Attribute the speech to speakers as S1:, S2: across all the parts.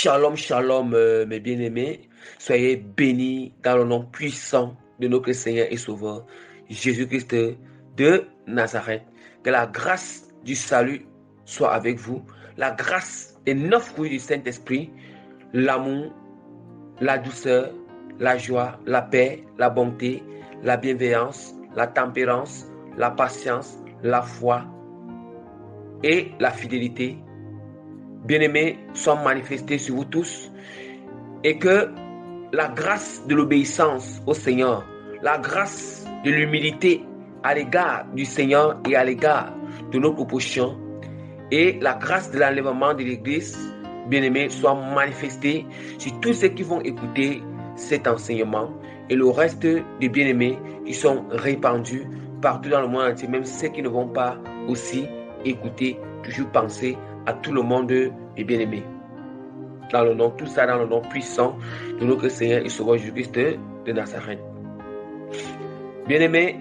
S1: Shalom, shalom, mes bien-aimés. Soyez bénis dans le nom puissant de notre Seigneur et Sauveur, Jésus-Christ de Nazareth. Que la grâce du salut soit avec vous. La grâce des 9 fruits du Saint-Esprit, l'amour, la douceur, la joie, la paix, la bonté, la bienveillance, la tempérance, la patience, la foi et la fidélité, bien-aimés, sont manifestés sur vous tous, et que la grâce de l'obéissance au Seigneur, la grâce de l'humilité à l'égard du Seigneur et à l'égard de nos propositions, et la grâce de l'enlèvement de l'Église, bien-aimés, soient manifestées sur tous ceux qui vont écouter cet enseignement et le reste des bien-aimés qui sont répandus partout dans le monde entier, même ceux qui ne vont pas aussi écouter, toujours penser à tout le monde des bien-aimés. Dans le nom, tout ça dans le nom puissant de notre Seigneur et Sauveur Jésus-Christ de Nazareth. Bien-aimés,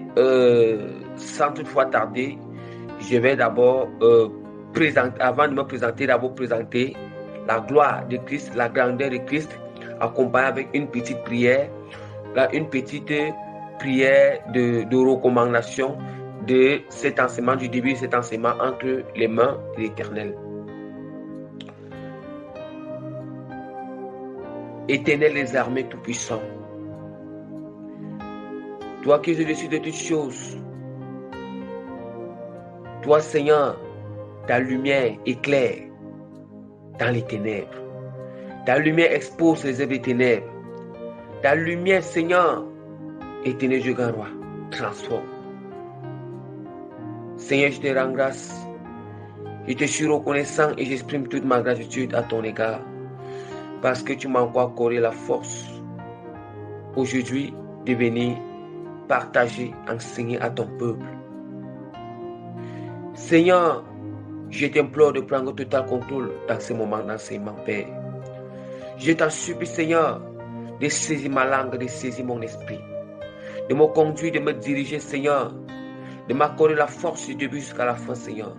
S1: sans toutefois tarder, je vais d'abord présenter, avant de me présenter, d'abord présenter la gloire de Christ, la grandeur de Christ, accompagnée avec une petite prière, une petite prière de recommandation de cet enseignement, du début de cet enseignement entre les mains de l'Éternel. Éternel des armées tout-puissant, toi qui es au-dessus de toutes choses, toi Seigneur, ta lumière éclaire dans les ténèbres, ta lumière expose les œuvres des ténèbres, ta lumière Seigneur, éternel Dieu grand roi, transforme. Seigneur, je te rends grâce, je te suis reconnaissant et j'exprime toute ma gratitude à ton égard, parce que tu m'as encore accordé la force aujourd'hui de venir partager, enseigner à ton peuple. Seigneur, je t'implore de prendre total contrôle dans ce moment d'enseignement, Père. Je t'en supplie, Seigneur, de saisir ma langue, de saisir mon esprit, de me conduire, de me diriger, Seigneur, de m'accorder la force du début jusqu'à la fin, Seigneur.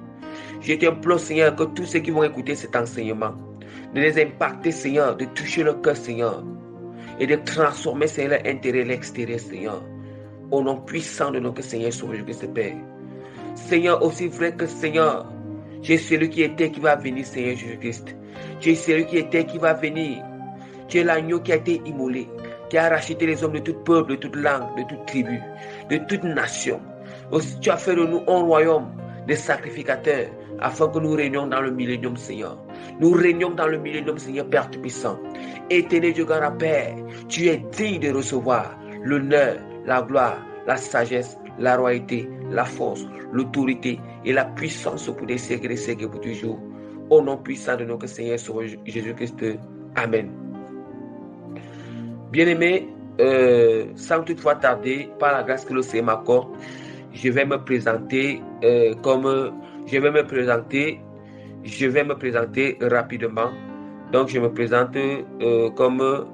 S1: Je t'implore, Seigneur, que tous ceux qui vont écouter cet enseignement, de les impacter, Seigneur, de toucher leur cœur, Seigneur, et de transformer, Seigneur, l'intérieur et l'extérieur, Seigneur, au nom puissant de notre Seigneur Sauveur Jésus-Christ, Père. Seigneur, aussi vrai que, Seigneur, tu es celui qui était, qui va venir, Seigneur Jésus-Christ. Tu es celui qui était, qui va venir. Tu es l'agneau qui a été immolé, qui a racheté les hommes de tout peuple, de toute langue, de toute tribu, de toute nation. Aussi, tu as fait de nous un royaume de sacrificateurs, afin que nous régnions dans le millénium, Seigneur. Nous régnons dans le millénium, Seigneur, Père Tout-Puissant. Éternel Dieu grand Père, tu es digne de recevoir l'honneur, la gloire, la sagesse, la royauté, la force, l'autorité et la puissance pour des siècles et des siècles pour toujours. Au nom puissant de notre Seigneur Jésus-Christ. Amen. Bien-aimés, sans toutefois tarder, par la grâce que le Seigneur m'accorde, je vais me présenter rapidement. Donc, je me présente comme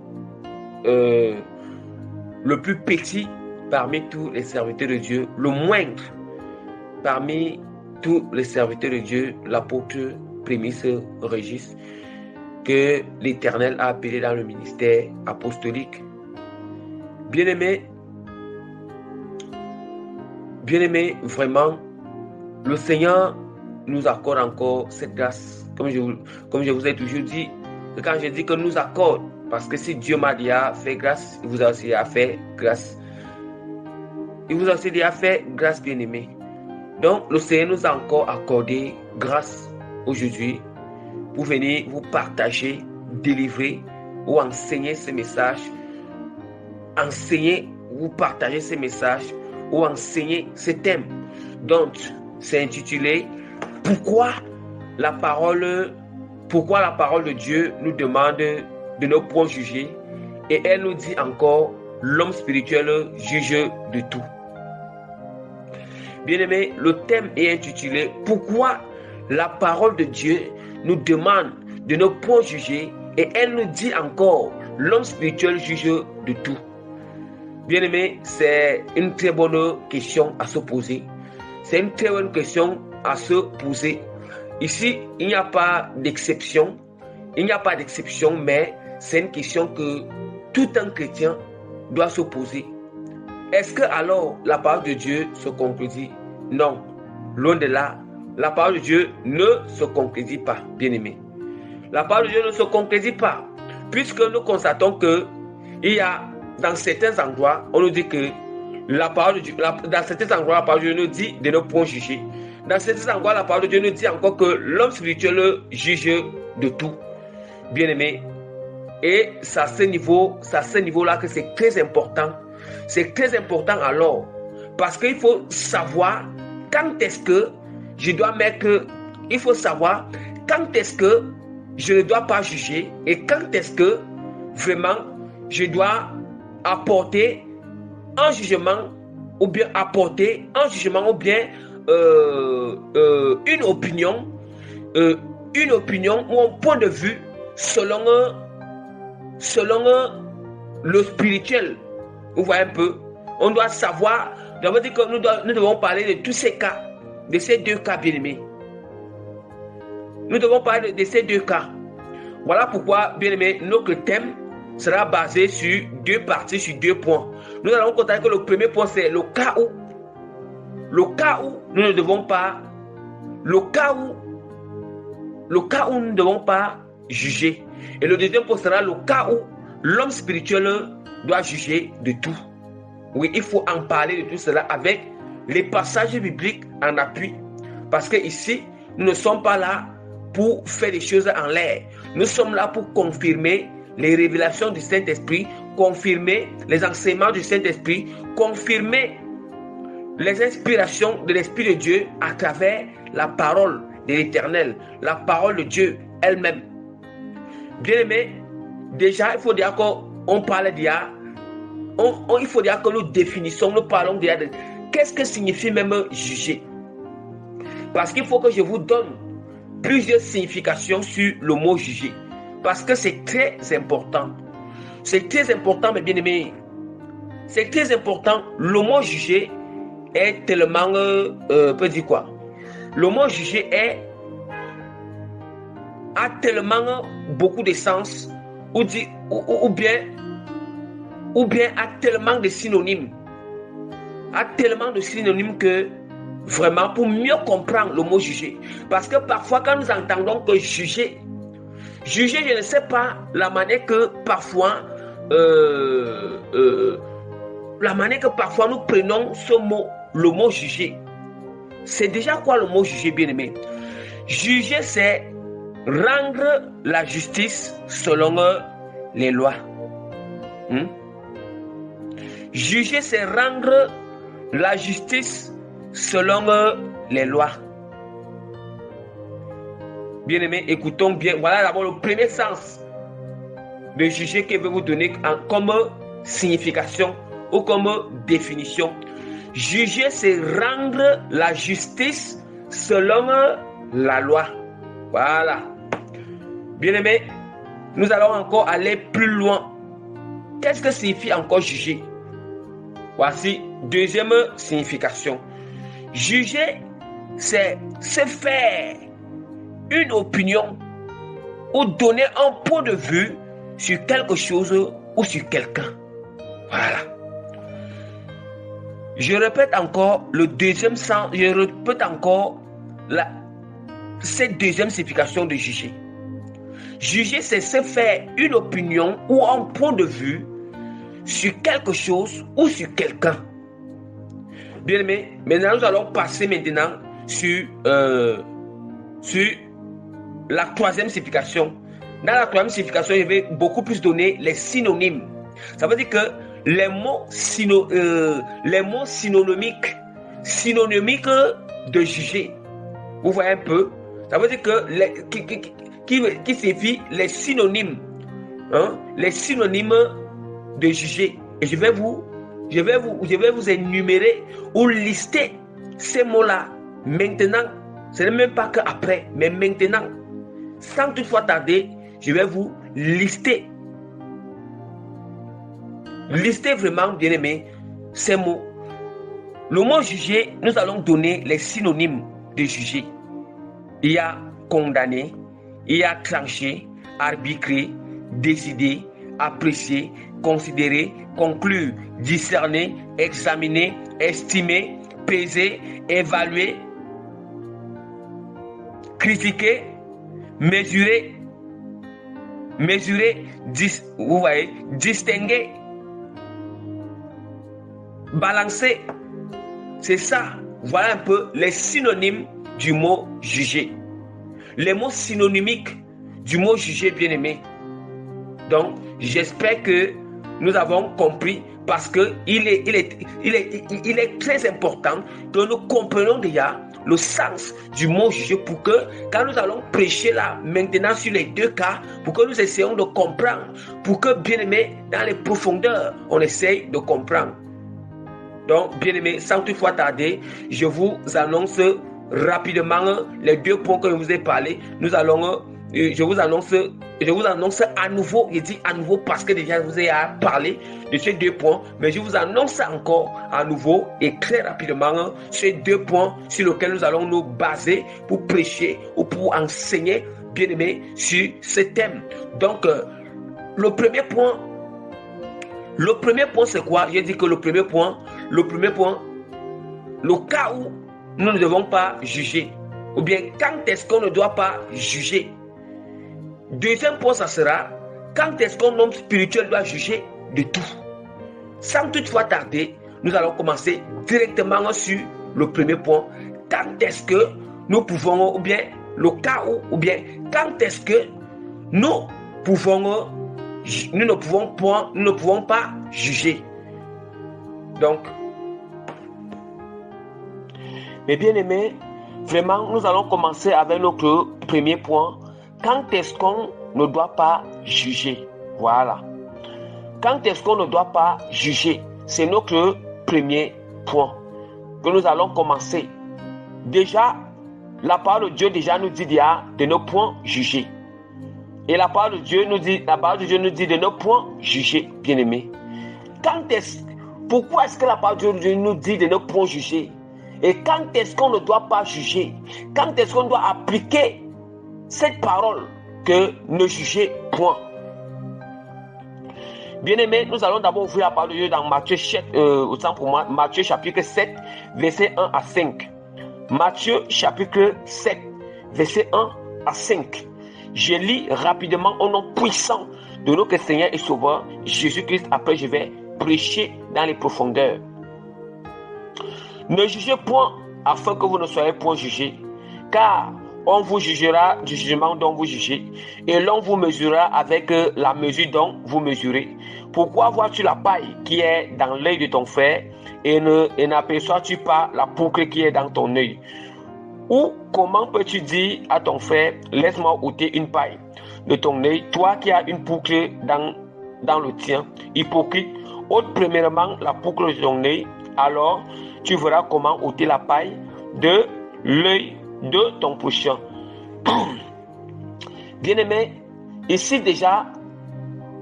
S1: le plus petit parmi tous les serviteurs de Dieu, le moindre parmi tous les serviteurs de Dieu, l'apôtre Prémice Régis, que l'Éternel a appelé dans le ministère apostolique. Bien-aimés, vraiment, le Seigneur nous accorde encore cette grâce. Comme je vous ai toujours dit, que quand je dis que nous accorde, parce que si Dieu m'a dit à faire grâce, il vous a aussi à faire grâce. Il vous a aussi dit à faire grâce, bien-aimés. Donc, le Seigneur nous a encore accordé grâce aujourd'hui pour venir vous partager, délivrer ou enseigner ces messages. Enseigner, vous partager ces messages ou enseigner ces thèmes. Donc, c'est intitulé « Pourquoi la parole de Dieu nous demande de ne point juger ?» Et elle nous dit encore « L'homme spirituel juge de tout ». Bien-aimés, le thème est intitulé « Pourquoi la parole de Dieu nous demande de ne point juger ?» Et elle nous dit encore « L'homme spirituel juge de tout ». Bien-aimés, c'est une très bonne question à se poser. C'est une très bonne question à se poser. Ici, il n'y a pas d'exception. il n'y a pas d'exception, mais c'est une question que tout un chrétien doit se poser. Est-ce que alors la parole de Dieu se concrétise? Non, loin de là, la parole de Dieu ne se concrétise pas, bien-aimé. La parole de Dieu ne se concrétise pas, puisque nous constatons que il y a dans certains endroits, on nous dit que la parole de Dieu, dans certains endroits, la parole de Dieu nous dit de ne point juger. Dans certains endroits, la parole de Dieu nous dit encore que l'homme spirituel juge de tout, bien-aimé. Et c'est à ce niveau-là que c'est très important. C'est très important alors, parce qu'il faut savoir quand est-ce que je dois mettre, il faut savoir quand est-ce que je ne dois pas juger et quand est-ce que vraiment je dois apporter un jugement ou bien une opinion ou un point de vue selon le spirituel. Vous voyez un peu, on doit savoir, d'abord dire que nous devons parler de tous ces cas, de ces deux cas bien-aimés. Nous devons parler de ces deux cas. Voilà pourquoi, bien-aimés, notre thème sera basé sur deux parties, sur deux points. Nous allons constater que le premier point, c'est le cas où nous ne devons pas, le cas où nous ne devons pas juger. Et le deuxième point sera le cas où l'homme spirituel doit juger de tout. Oui, il faut en parler de tout cela avec les passages bibliques en appui. Parce que ici, nous ne sommes pas là pour faire des choses en l'air. Nous sommes là pour confirmer les révélations du Saint-Esprit, confirmer les enseignements du Saint-Esprit, confirmer les inspirations de l'Esprit de Dieu à travers la parole de l'Éternel, la parole de Dieu elle-même. Bien-aimés, déjà, il faut dire qu'on parle d'IA. Il faut dire que nous définissons, nous parlons d'IA. Qu'est-ce que signifie même juger? Parce qu'il faut que je vous donne plusieurs significations sur le mot juger. Parce que c'est très important. C'est très important, mes bien-aimés. C'est très important. Le mot juger est tellement... peut dire quoi? Le mot juger a tellement beaucoup de sens ou bien a tellement de synonymes. A tellement de synonymes que vraiment pour mieux comprendre le mot juger. Parce que parfois quand nous entendons que juger, je ne sais pas la manière que parfois nous prenons ce mot, le mot juger. C'est déjà quoi le mot juger, bien-aimé? Juger, c'est rendre la justice selon les lois. Juger, c'est rendre la justice selon les lois. Bien-aimés, écoutons bien. Voilà d'abord le premier sens de juger que je vais vous donner comme signification ou comme définition. Juger, c'est rendre la justice selon la loi. Voilà. Bien-aimés, nous allons encore aller plus loin. Qu'est-ce que signifie encore juger? Voici deuxième signification. Juger, c'est se faire une opinion ou donner un point de vue sur quelque chose ou sur quelqu'un. Voilà. Je répète encore le deuxième sens, cette deuxième signification de juger. Juger, c'est se faire une opinion ou un point de vue sur quelque chose ou sur quelqu'un. Bien aimé, maintenant nous allons passer sur la troisième signification. Dans la troisième signification, je vais beaucoup plus donner les synonymes. Ça veut dire que les mots synonymiques de juger. Vous voyez un peu? Ça veut dire que qui signifie les synonymes. Les synonymes de juger. Et je vais vous énumérer ou lister ces mots-là maintenant. Ce n'est même pas qu'après, mais maintenant. Sans toutefois tarder, je vais vous lister vraiment, bien aimé, ces mots. Le mot juger, nous allons donner les synonymes de juger. Il y a condamner, il y a trancher, arbitrer, décider, apprécier, considérer, conclure, discerner, examiner, estimer, peser, évaluer, critiquer, mesurer, vous voyez, distinguer, balancer. C'est ça. Voilà un peu les synonymes du mot juger. Les mots synonymiques du mot juger, bien-aimé. Donc, j'espère que nous avons compris, parce que il est très important que nous comprenions déjà le sens du mot juger, pour que quand nous allons prêcher là maintenant sur les deux cas, pour que nous essayions de comprendre, pour que, bien-aimé, dans les profondeurs, on essaye de comprendre. Donc, bien-aimé, sans toutefois tarder, je vous annonce rapidement les deux points que je vous ai parlé. Je vous annonce à nouveau, je dis à nouveau parce que déjà je vous ai parlé de ces deux points, mais je vous annonce encore à nouveau et très rapidement ces deux points sur lesquels nous allons nous baser pour prêcher ou pour enseigner, bien-aimé, sur ce thème. Donc, le premier point, c'est quoi? J'ai dit que le premier point, le cas où nous ne devons pas juger, ou bien quand est-ce qu'on ne doit pas juger. Deuxième point, ça sera quand est-ce qu'un homme spirituel doit juger de tout. Sans toutefois tarder, nous allons commencer directement sur le premier point. Quand est-ce que nous pouvons, ou bien le cas où, ou bien quand est-ce que nous ne pouvons pas juger. Donc, mes bien-aimés, vraiment, nous allons commencer avec notre premier point. Quand est-ce qu'on ne doit pas juger? Voilà. Quand est-ce qu'on ne doit pas juger? C'est notre premier point que nous allons commencer. Déjà, la parole de Dieu nous dit de ne point juger. Et la parole de Dieu nous dit de ne point juger, bien-aimés. Pourquoi est-ce que la parole de Dieu nous dit de ne point juger? Et quand est-ce qu'on ne doit pas juger? Quand est-ce qu'on doit appliquer cette parole que ne jugez point? Bien-aimés, nous allons d'abord ouvrir la parole de Dieu dans Matthieu chapitre 7, verset 1 à 5. Matthieu chapitre 7, verset 1 à 5. Je lis rapidement au nom puissant de notre Seigneur et Sauveur Jésus-Christ. Après, je vais prêcher dans les profondeurs. Ne jugez point afin que vous ne soyez point jugés, car on vous jugera du jugement dont vous jugez, et l'on vous mesurera avec la mesure dont vous mesurez. Pourquoi vois-tu la paille qui est dans l'œil de ton frère et n'aperçois-tu pas la poucle qui est dans ton œil? Ou comment peux-tu dire à ton frère, laisse-moi ôter une paille de ton œil, toi qui as une poucle dans le tien? Hypocrite, ôte premièrement la poucle de ton œil, alors tu verras comment ôter la paille de l'œil de ton prochain. Bien-aimé, ici déjà,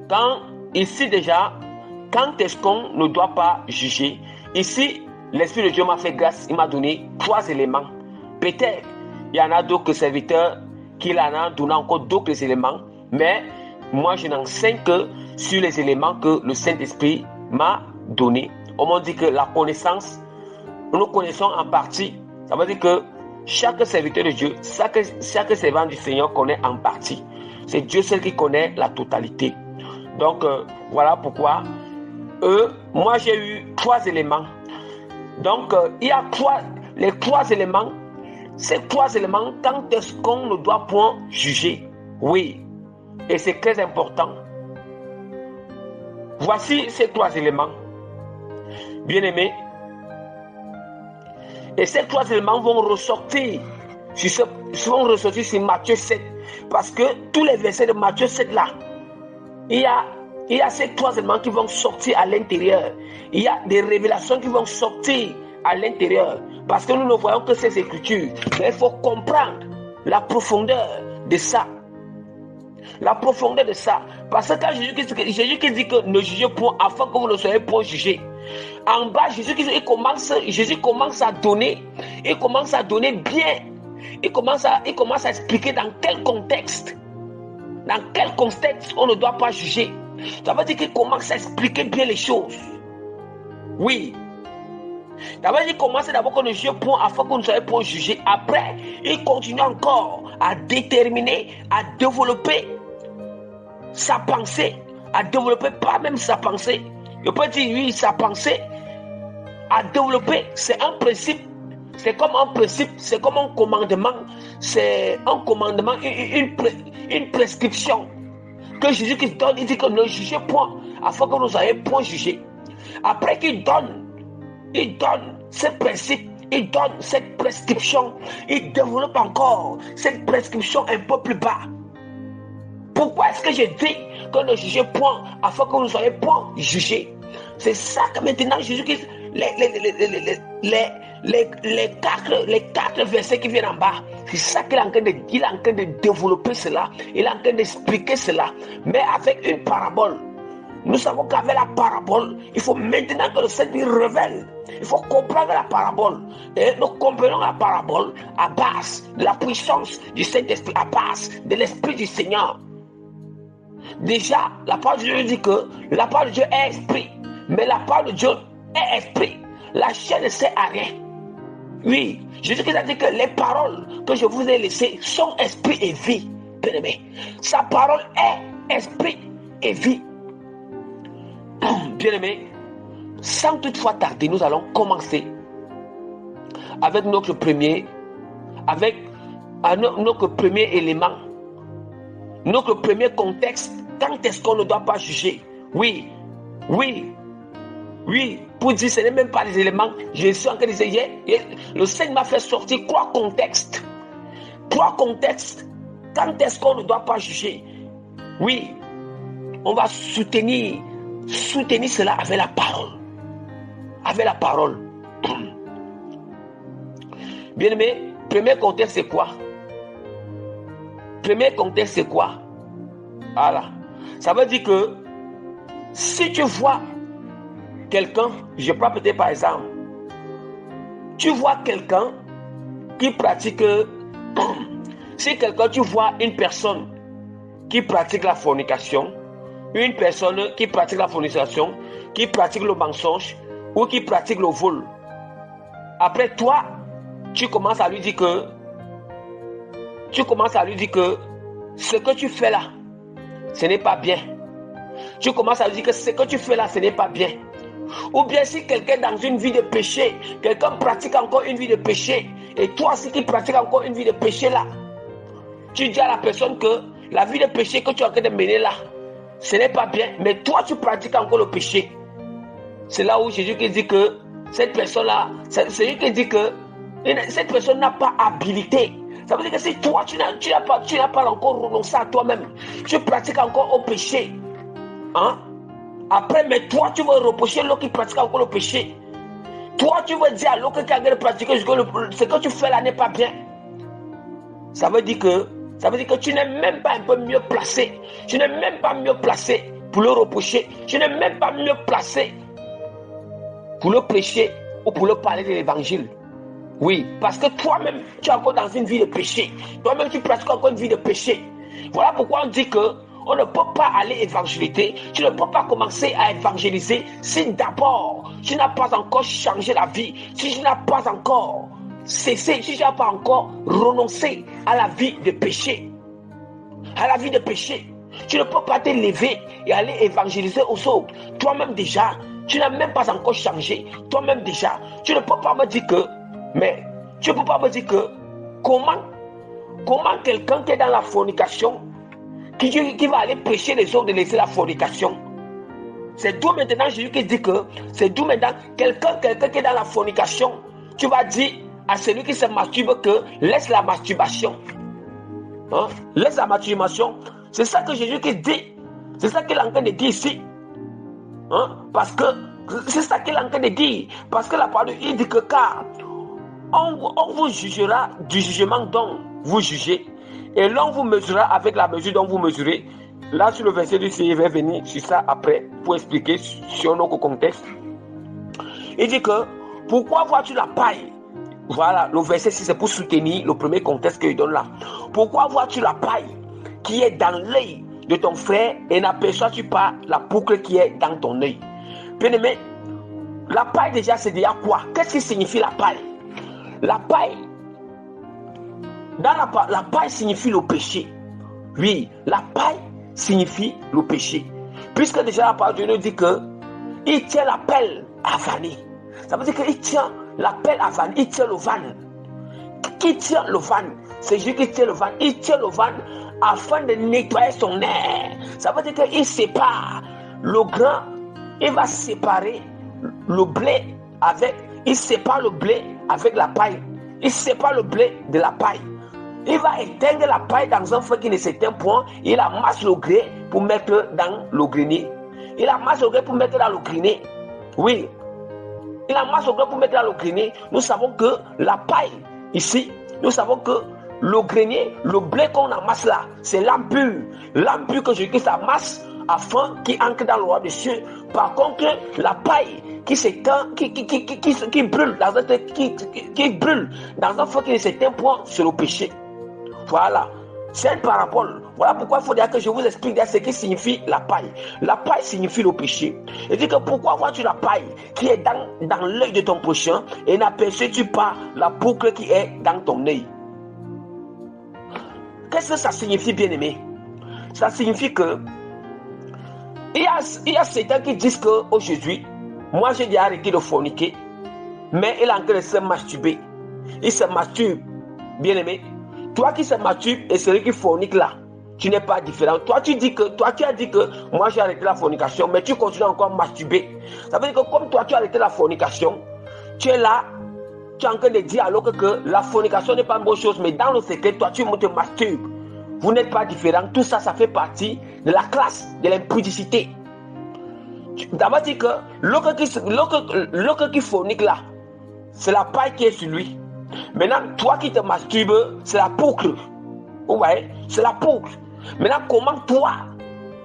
S1: quand est-ce qu'on ne doit pas juger? Ici, l'Esprit de Dieu m'a fait grâce, il m'a donné 3 éléments. Peut-être, il y en a d'autres serviteurs qui en ont donné encore d'autres éléments, mais moi, je n'enseigne que sur les éléments que le Saint-Esprit m'a donnés. On m'a dit que la connaissance, nous connaissons en partie. Ça veut dire que chaque serviteur de Dieu, chaque servant du Seigneur connaît en partie. C'est Dieu seul qui connaît la totalité. Donc, voilà pourquoi moi j'ai eu 3 éléments. Donc, il y a les 3 éléments. Ces 3 éléments, quand est-ce qu'on ne doit point juger? Oui, et c'est très important. Voici ces 3 éléments. Bien-aimés, et ces 3 éléments vont ressortir sur Matthieu 7. Parce que tous les versets de Matthieu 7 là, il y a ces 3 éléments qui vont sortir à l'intérieur. Il y a des révélations qui vont sortir à l'intérieur. Parce que nous ne voyons que ces écritures. Mais il faut comprendre la profondeur de ça. La profondeur de ça. Parce que quand Jésus qui dit que ne jugez point afin que vous ne soyez point jugés. En bas, Jésus commence à donner. Il commence à donner bien. Il commence à expliquer dans quel contexte Dans quel contexte on ne doit pas juger? Ça veut dire qu'il commence à expliquer bien les choses. Oui. Ça veut dire qu'il commence d'abord qu'on ne juge point afin qu'on ne soit point jugé. Après, il continue encore à déterminer, à développer sa pensée, à développer pas même sa pensée. Je peux dire oui, sa pensée, à développer, c'est un principe. C'est comme un principe, c'est comme un commandement. C'est un commandement, une prescription que Jésus-Christ donne. Il dit que ne jugez point afin que nous soyons point jugés. Après qu'il donne ce principe, il donne cette prescription, il développe encore cette prescription un peu plus bas. Pourquoi est-ce que je dis que ne jugez point afin que vous ne soyez point jugés? C'est ça que maintenant Jésus-Christ, les quatre versets qui viennent en bas, c'est ça qu'il est en train de développer cela, il est en train d'expliquer cela, mais avec une parabole. Nous savons qu'avec la parabole, il faut maintenant que le Seigneur révèle. Il faut comprendre la parabole. Et nous comprenons la parabole à base de la puissance du Saint-Esprit, à base de l'Esprit du Seigneur. Déjà, la parole de Dieu dit que la parole de Dieu est esprit, mais la parole de Dieu est esprit. La chair ne sert à rien. Oui, Jésus-Christ a dit que les paroles que je vous ai laissées sont esprit et vie. Bien-aimé, sa parole est esprit et vie. Bien-aimé, sans toutefois tarder, nous allons commencer avec notre premier élément, notre premier contexte. Quand est-ce qu'on ne doit pas juger? Oui, pour dire ce n'est même pas les éléments. Je suis en train de dire, le Seigneur m'a fait sortir trois contextes. Quand est-ce qu'on ne doit pas juger? Oui, on va soutenir cela avec la parole. Bien-aimé, premier contexte c'est quoi? Voilà. Ça veut dire que si tu vois quelqu'un, je prends peut-être par exemple, tu vois quelqu'un qui pratique, si quelqu'un, tu vois une personne qui pratique la fornication, une personne qui pratique la fornication, qui pratique le mensonge ou qui pratique le vol. Après toi, tu commences à lui dire que ce que tu fais là, ce n'est pas bien. Tu commences à lui dire que ce que tu fais là, ce n'est pas bien. Ou bien si quelqu'un dans une vie de péché, quelqu'un pratique encore une vie de péché, et toi aussi qui pratiques encore une vie de péché là, tu dis à la personne que la vie de péché que tu es en train de mener là, ce n'est pas bien, mais toi tu pratiques encore le péché. C'est là où Jésus qui dit que cette personne-là, c'est lui qui dit que cette personne n'a pas habilité. Ça veut dire que si toi tu n'as pas encore renoncé à toi-même, tu pratiques encore au péché. Hein? Après, mais toi tu veux reprocher l'autre qui pratique encore le péché. Toi tu veux dire à l'autre qui a de pratiquer ce que tu fais là n'est pas bien. Ça veut dire que tu n'es même pas un peu mieux placé. Tu n'es même pas mieux placé pour le reprocher. Tu n'es même pas mieux placé pour le prêcher ou pour le parler de l'évangile. Oui, parce que toi-même, tu es encore dans une vie de péché. Toi-même, tu pratiques encore une vie de péché. Voilà pourquoi on dit que on ne peut pas aller évangéliser. Tu ne peux pas commencer à évangéliser si d'abord tu n'as pas encore changé la vie, si tu n'as pas encore cessé, si tu n'as pas encore renoncé à la vie de péché. À la vie de péché. Tu ne peux pas te lever et aller évangéliser aux autres. Toi-même déjà, tu n'as même pas encore changé. Toi-même déjà, tu ne peux pas me dire que, comment quelqu'un qui est dans la fornication, qui va aller prêcher les autres de laisser la fornication. C'est d'où maintenant Jésus qui dit que, c'est d'où maintenant quelqu'un qui est dans la fornication, tu vas dire à celui qui se masturbe que laisse la masturbation. Hein? Laisse la masturbation. C'est ça que Jésus qui dit. C'est ça qu'il est en train de dire ici. Hein? Parce que c'est ça qu'il est en train de dire. Parce que la parole, il dit que car on vous jugera du jugement dont vous jugez. Et l'on vous mesurera avec la mesure dont vous mesurez. Là, sur le verset du Seigneur, il va venir sur ça après pour expliquer sur notre contexte. Il dit que pourquoi vois-tu la paille? Voilà, le verset 6, c'est pour soutenir le premier contexte qu'il donne là. Pourquoi vois-tu la paille qui est dans l'œil de ton frère et n'aperçois-tu pas la poucle qui est dans ton œil? Bien-aimé, la paille déjà, c'est déjà quoi? Qu'est-ce qui signifie la paille? La paille, la paille signifie le péché. Oui, la paille signifie le péché. Puisque déjà la parole de Dieu nous dit que il tient la pelle à vanner. Ça veut dire qu'il tient la pelle à vanner, il tient le van. Qui tient le van? C'est Jésus qui tient le van. Il tient le van afin de nettoyer son air. Ça veut dire qu'il sépare le grain, il va séparer le blé avec, il sépare le blé avec la paille. Il sépare le blé de la paille. Il va éteindre la paille dans un feu qui ne s'éteint point. Il amasse le grès pour mettre dans le grenier. Il amasse le grès pour mettre dans le grenier. Oui. Il amasse le grès pour mettre dans le grenier. Nous savons que la paille, ici, nous savons que le grenier, le blé qu'on amasse là, c'est l'âme pure. L'âme pure que Jésus amasse afin qu'il entre dans le roi des cieux. Par contre, la paille qui s'éteint, qui brûle dans un feu qui ne s'éteint point, c'est le péché. Voilà, c'est une parabole. Voilà pourquoi il faut dire que je vous explique ce qui signifie la paille. La paille signifie le péché. Et dit que pourquoi vois-tu la paille qui est dans l'œil de ton prochain et n'aperçois-tu pas la boucle qui est dans ton œil? Qu'est-ce que ça signifie, bien-aimé? Ça signifie que il y a certains qui disent qu'aujourd'hui, moi j'ai déjà arrêté de forniquer, mais il est en train de se masturber. Il se masturbe, bien-aimé. Toi qui se masturbe et celui qui fornique là, tu n'es pas différent. Toi tu as dit que moi j'ai arrêté la fornication, mais tu continues encore à masturber. Ça veut dire que comme toi tu as arrêté la fornication, tu es là, tu es en train de dire alors que la fornication n'est pas une bonne chose, mais dans le secret, toi tu te masturbes. Vous n'êtes pas différent. Tout ça, ça fait partie de la classe, de l'impudicité. D'abord dit que l'autre qui fornique là, c'est la paille qui est sur lui. Maintenant, toi qui te masturbes, c'est la boucle. Vous voyez, c'est la boucle. Maintenant, comment toi,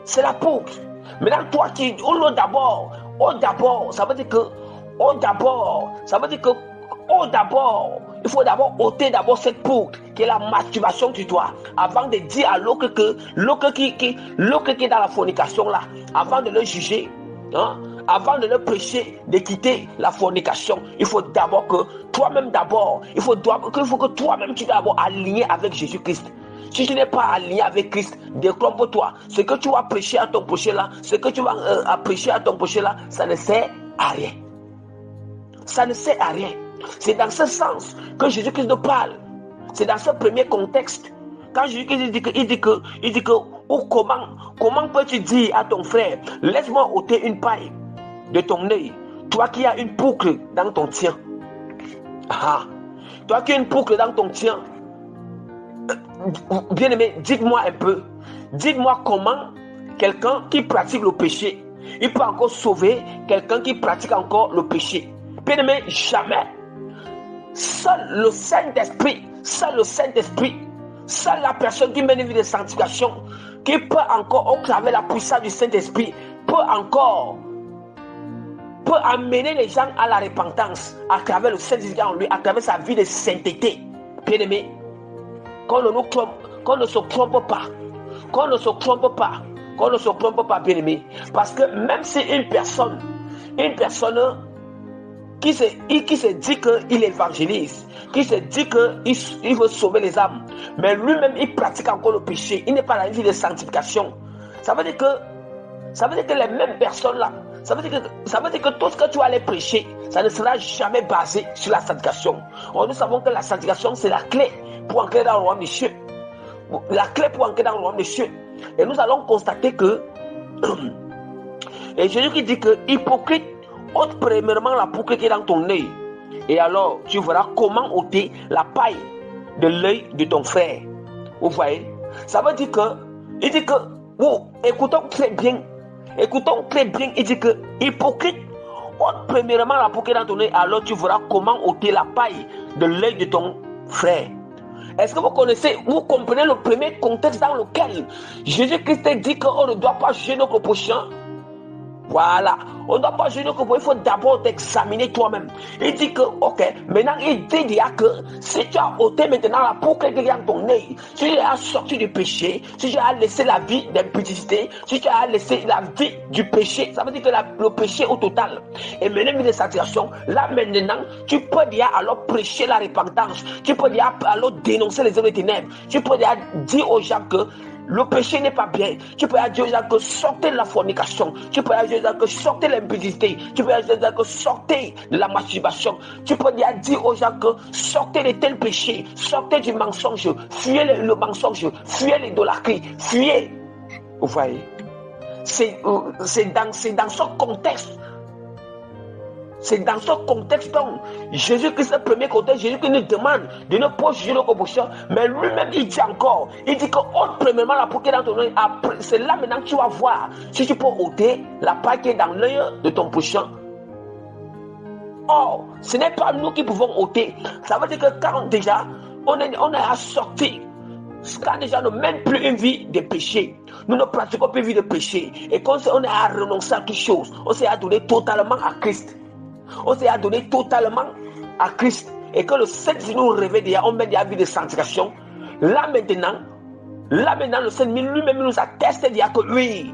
S1: c'est la boucle. Maintenant, toi qui, d'abord, ça veut dire que, il faut d'abord ôter cette boucle, qui est la masturbation du doigt, avant de dire à l'autre que, l'autre qui est dans la fornication là, avant de le juger, hein, avant de le prêcher, de quitter la fornication, il faut d'abord que toi-même il faut que toi-même tu sois d'abord aligné avec Jésus-Christ. Si tu n'es pas aligné avec Christ, détrompe-toi. Ce que tu vas prêcher à ton prochain là, ça ne sert à rien. Ça ne sert à rien. C'est dans ce sens que Jésus-Christ nous parle. C'est dans ce premier contexte. Quand Jésus-Christ dit que comment peux-tu dire à ton frère, laisse-moi ôter une paille de ton œil, toi qui as une boucle dans ton tien. Ah, toi qui as une boucle dans ton tien, bien-aimé, dites-moi un peu, dites-moi comment quelqu'un qui pratique le péché, il peut encore sauver quelqu'un qui pratique encore le péché. Bien-aimé, jamais. Seul le Saint-Esprit, seule la personne qui mène une vie de sanctification, qui peut encore, au travers de la puissance du Saint-Esprit, peut amener les gens à la repentance à travers le Saint-Esprit en lui, à travers sa vie de sainteté. Bien-aimé, qu'on ne se trompe pas, bien-aimé. Parce que même si une personne qui se dit qu'il évangélise, qui se dit qu'il veut sauver les âmes, mais lui-même il pratique encore le péché, il n'est pas dans une vie de sanctification. Ça veut dire que les mêmes personnes là, ça veut dire que tout ce que tu vas aller prêcher, ça ne sera jamais basé sur la sanctification. Or, nous savons que la sanctification c'est la clé pour entrer dans le royaume des cieux. La clé pour entrer dans le royaume des cieux. Et nous allons constater que et Jésus qui dit que hypocrite, ôte premièrement la boucle qui est dans ton œil. Et alors, tu verras comment ôter la paille de l'œil de ton frère. Vous voyez? Ça veut dire que, il dit que, écoutons très bien, il dit que, hypocrite, ôte premièrement la boucle dans ton œil, alors tu verras comment ôter la paille de l'œil de ton frère. Est-ce que vous comprenez le premier contexte dans lequel Jésus-Christ dit qu'on ne doit pas juger notre prochain Voilà. On ne doit pas juger que il faut d'abord t'examiner toi-même. Il dit que, ok, maintenant il dit déjà que si tu as ôté maintenant la peau qui est dans ton œil, si tu as sorti du péché, si tu as laissé la vie d'impudicité, si tu as laissé la vie du péché, ça veut dire que le péché au total est mené de saturation. Là maintenant, tu peux déjà alors prêcher la repentance, tu peux déjà alors dénoncer les œuvres des ténèbres, tu peux déjà dire aux gens que le péché n'est pas bien. Tu peux dire aux gens que sortez de la fornication. Tu peux dire aux gens que sortez de l'impudicité. Tu peux dire aux gens que sortez de la masturbation. Tu peux dire aux gens que sortez de tels péchés. Sortez du mensonge. Fuyez le mensonge. Fuyez l'idolâtrie. Fuyez. Vous voyez? C'est dans ce contexte. C'est dans ce contexte donc Jésus-Christ, le premier contexte, Jésus-Christ nous demande de ne pas juger nos prochains, mais lui-même il dit encore, il dit que ôte premièrement la peau qui est dans ton œil, c'est là maintenant que tu vas voir si tu peux ôter la paille qui est dans l'œil de ton prochain. Or, ce n'est pas nous qui pouvons ôter. Ça veut dire que quand déjà on est assorti, quand déjà nous ne mène plus une vie de péché, nous ne pratiquons plus une vie de péché, et quand on est à renoncer à toute chose, on s'est adonné totalement à Christ. On s'est adonné totalement à Christ. Et que le Saint-Esprit nous réveille déjà, on met déjà vie de sanctification. Là maintenant, le Saint-Esprit lui-même nous atteste déjà que oui,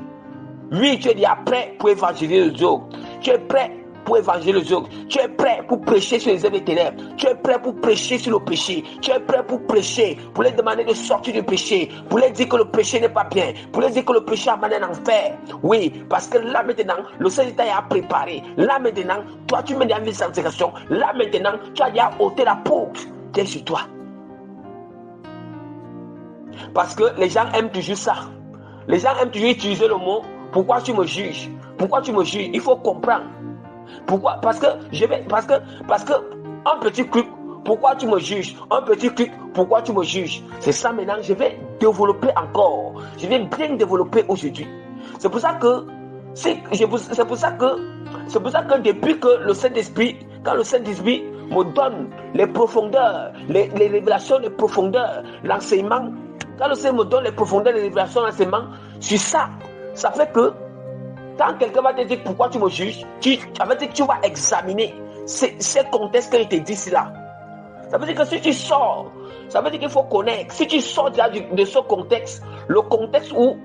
S1: tu es déjà prêt pour évangéliser les autres. Tu es prêt pour évangéliser les autres. Tu es prêt pour prêcher sur les œuvres des ténèbres. Tu es prêt pour prêcher sur le péché. Tu es prêt pour prêcher, pour les demander de sortir du péché, pour les dire que le péché n'est pas bien, pour les dire que le péché a mené en enfer. Oui, parce que là maintenant, le Seigneur a préparé. Là maintenant, toi tu mets dans une sanctification. Là maintenant, tu as déjà ôté la peau qui est sur toi. Parce que les gens aiment toujours ça. Les gens aiment toujours utiliser le mot « pourquoi tu me juges ?» Pourquoi tu me juges? Il faut comprendre. Pourquoi? Parce que un petit truc, pourquoi tu me juges? Un petit truc, pourquoi tu me juges? C'est ça maintenant, je vais développer encore. Je vais bien développer aujourd'hui. C'est pour ça que depuis que le Saint-Esprit, quand le Saint-Esprit me donne les profondeurs, les révélations, les profondeurs, l'enseignement, quand le Seigneur me donne les profondeurs, les révélations, l'enseignement, sur ça, ça fait que quand quelqu'un va te dire pourquoi tu me juges, ça veut dire que tu vas examiner ces contextes qu'il te dit là. Ça veut dire que si tu sors, ça veut dire qu'il faut connaître. Si tu sors déjà de ce contexte, le contexte où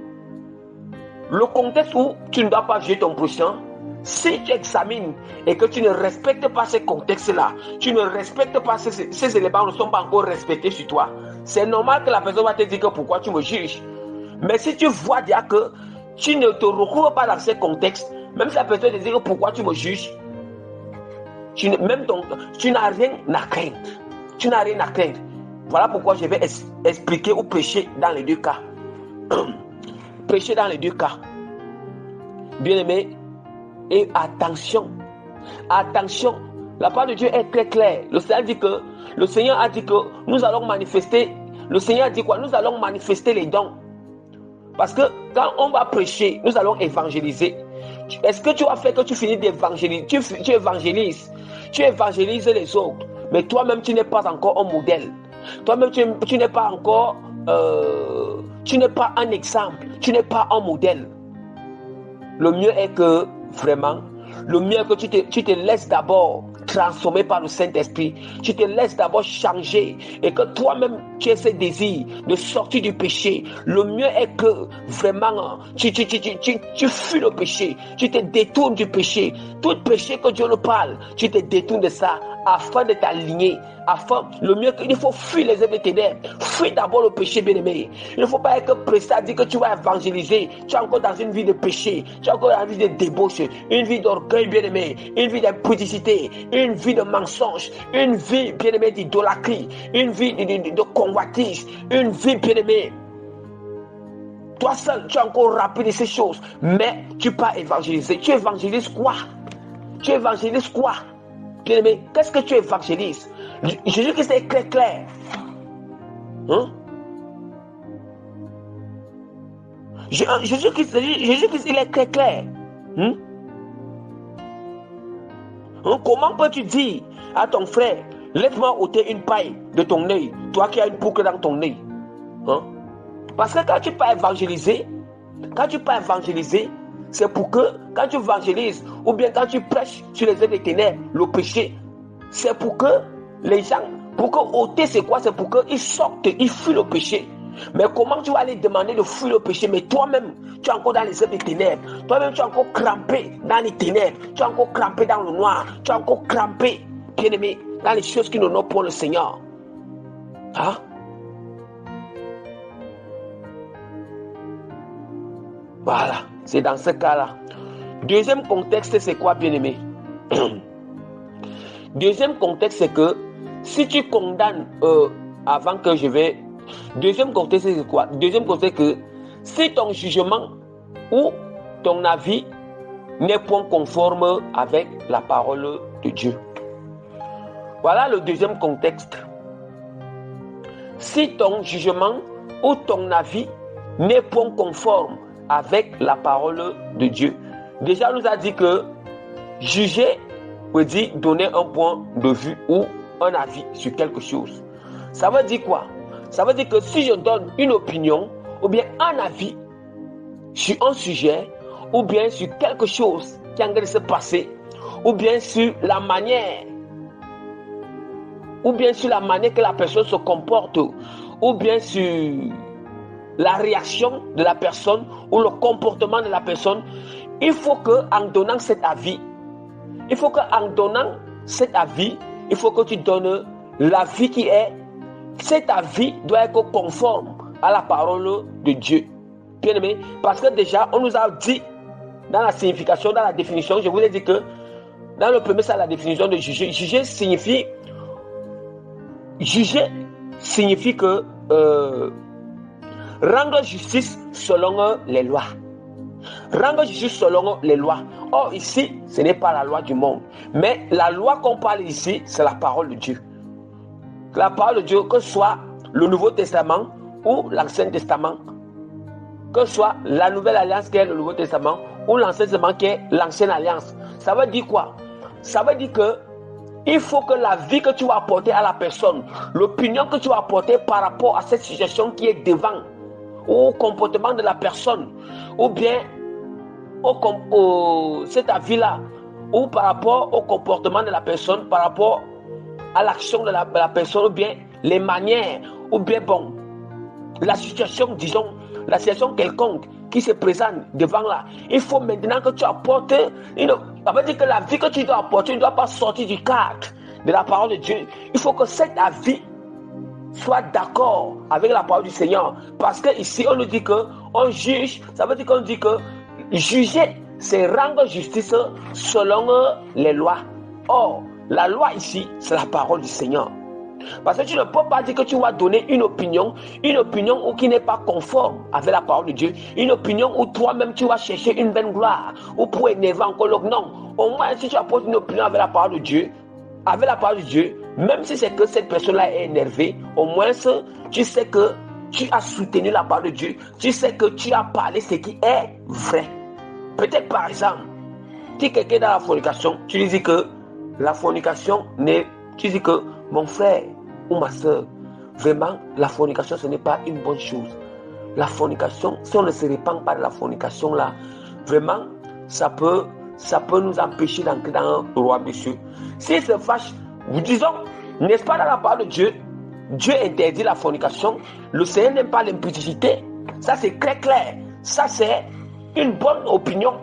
S1: tu ne dois pas juger ton prochain, si tu examines et que tu ne respectes pas ces contextes-là, tu ne respectes pas ces éléments ne sont pas encore respectés sur toi, c'est normal que la personne va te dire que pourquoi tu me juges. Mais si tu vois déjà que tu ne te retrouves pas dans ces contextes, même si la personne te dit que pourquoi tu me juges, tu n'as rien à craindre. Tu n'as rien à craindre. Voilà pourquoi je vais expliquer ou prêcher dans les deux cas. Prêcher dans les deux cas. Bien-aimé, et attention, la parole de Dieu est très claire. Le Seigneur a dit que nous allons manifester. Le Seigneur a dit quoi? Nous allons manifester les dons. Parce que quand on va prêcher, nous allons évangéliser. Est-ce que tu as fait que tu finis d'évangéliser? Tu évangélises les autres, mais toi-même tu n'es pas encore un modèle. Toi-même tu n'es pas encore, tu n'es pas un exemple, tu n'es pas un modèle. Le mieux est que vraiment, tu te laisses d'abord transformer par le Saint-Esprit. Tu te laisses d'abord changer et que toi-même tu aies ce désir de sortir du péché. Le mieux est que vraiment tu fuis le péché, tu te détournes du péché. Tout péché que Dieu nous parle, tu te détournes de ça afin de t'aligner. Le mieux il faut fuir les œuvres des ténèbres. Fuis d'abord le péché, bien-aimé. Il ne faut pas être pressé à dire que tu vas évangéliser. Tu es encore dans une vie de péché, tu es encore dans une vie de débauche, une vie d'orgueil, bien-aimé, une vie d'impudicité, une vie de mensonge, une vie, bien-aimé, d'idolâtrie, une vie de convoitise, une vie, bien-aimé. Toi seul, tu es encore rapide de ces choses, mais tu peux évangéliser. Tu évangélises quoi? Tu évangélises quoi? Bien-aimé, qu'est-ce que tu évangélises? Jésus-Christ est très clair. Jésus-Christ, il est très clair. Comment peux-tu dire à ton frère, laisse-moi ôter une paille de ton œil, toi qui as une boucle dans ton œil? Parce que quand tu peux évangéliser, c'est pour que quand tu évangélises ou bien quand tu prêches sur les œuvres des ténèbres, le péché, c'est pour que les gens, pour que ôter c'est quoi? C'est pour qu'ils sortent, ils fuient le péché. Mais comment tu vas aller demander de fuir le péché? Mais toi-même, tu es encore dans les œuvres des ténèbres. Toi-même, tu es encore crampé dans les ténèbres. Tu es encore crampé dans le noir. Tu es encore crampé, bien-aimé, dans les choses qui n'honorent pas le Seigneur. Hein? Voilà, c'est dans ce cas-là. Deuxième contexte, c'est quoi, bien-aimé? Deuxième contexte, c'est que si tu condamnes, avant que je vais... Deuxième contexte, c'est quoi? Deuxième contexte, c'est que si ton jugement ou ton avis n'est point conforme avec la parole de Dieu. Voilà le deuxième contexte. Si ton jugement ou ton avis n'est point conforme avec la parole de Dieu. Déjà, on nous a dit que juger veut dire donner un point de vue ou un avis sur quelque chose. Ça veut dire quoi? Ça veut dire que si je donne une opinion ou bien un avis sur un sujet ou bien sur quelque chose qui est en train de se passer ou bien sur la manière que la personne se comporte ou bien sur la réaction de la personne ou le comportement de la personne, il faut qu'en donnant cet avis, il faut que tu donnes l'avis qui est, cet avis doit être conforme à la parole de Dieu. Bien aimé, parce que déjà, on nous a dit dans la signification, dans la définition, je vous ai dit que dans le premier, c'est la définition de juger. Juger signifie que rendre justice selon les lois. Rendre justice selon les lois. Or, ici, ce n'est pas la loi du monde. Mais la loi qu'on parle ici, c'est la parole de Dieu. La parole de Dieu, que ce soit le Nouveau Testament ou l'Ancien Testament, que ce soit la Nouvelle Alliance qui est le Nouveau Testament ou l'Ancien Testament qui est l'Ancienne Alliance. Ça veut dire quoi? Ça veut dire que il faut que la vie que tu vas apporter à la personne, l'opinion que tu vas apporter par rapport à cette situation qui est devant, ou au comportement de la personne, ou bien cet avis-là, ou par rapport au comportement de la personne, par rapport à l'action de la personne, ou bien les manières, ou bien la situation, disons, la situation quelconque qui se présente devant là. Il faut maintenant que tu apportes, ça veut dire que la vie que tu dois apporter ne doit pas sortir du cadre de la parole de Dieu. Il faut que cet avis soit d'accord avec la parole du Seigneur. Parce que ici, on nous dit qu'on juge, ça veut dire qu'on dit que juger, c'est rendre justice selon les lois. Or, la loi ici, c'est la parole du Seigneur. Parce que tu ne peux pas dire que tu vas donner une opinion qui n'est pas conforme avec la parole de Dieu, une opinion où toi-même tu vas chercher une vaine gloire, ou pour énerver encore l'autre. Non, au moins si tu apportes une opinion avec la parole de Dieu, même si c'est que cette personne-là est énervée, au moins tu sais que tu as soutenu la parole de Dieu, tu sais que tu as parlé ce qui est vrai. Peut-être par exemple, si quelqu'un est dans la fornication, tu lui dis que la fornication tu dis que mon frère ou ma soeur, vraiment, la fornication, ce n'est pas une bonne chose. La fornication, si on ne se répand pas de la fornication là, vraiment, ça peut nous empêcher d'entrer dans le royaume des cieux. S'il se fâche, nous disons, n'est-ce pas dans la parole de Dieu, Dieu interdit la fornication, le Seigneur n'aime pas l'impudicité. Ça c'est très clair. Ça c'est une bonne opinion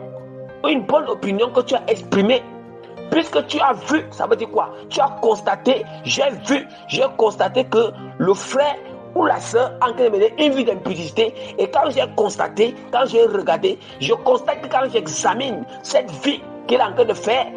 S1: que tu as exprimée. Puisque tu as vu, ça veut dire quoi? Tu as constaté, j'ai constaté que le frère ou la sœur en train de mener une vie d'impudicité. Et quand j'ai constaté, quand j'ai regardé, je constate que quand j'examine cette vie qu'il est en train de faire,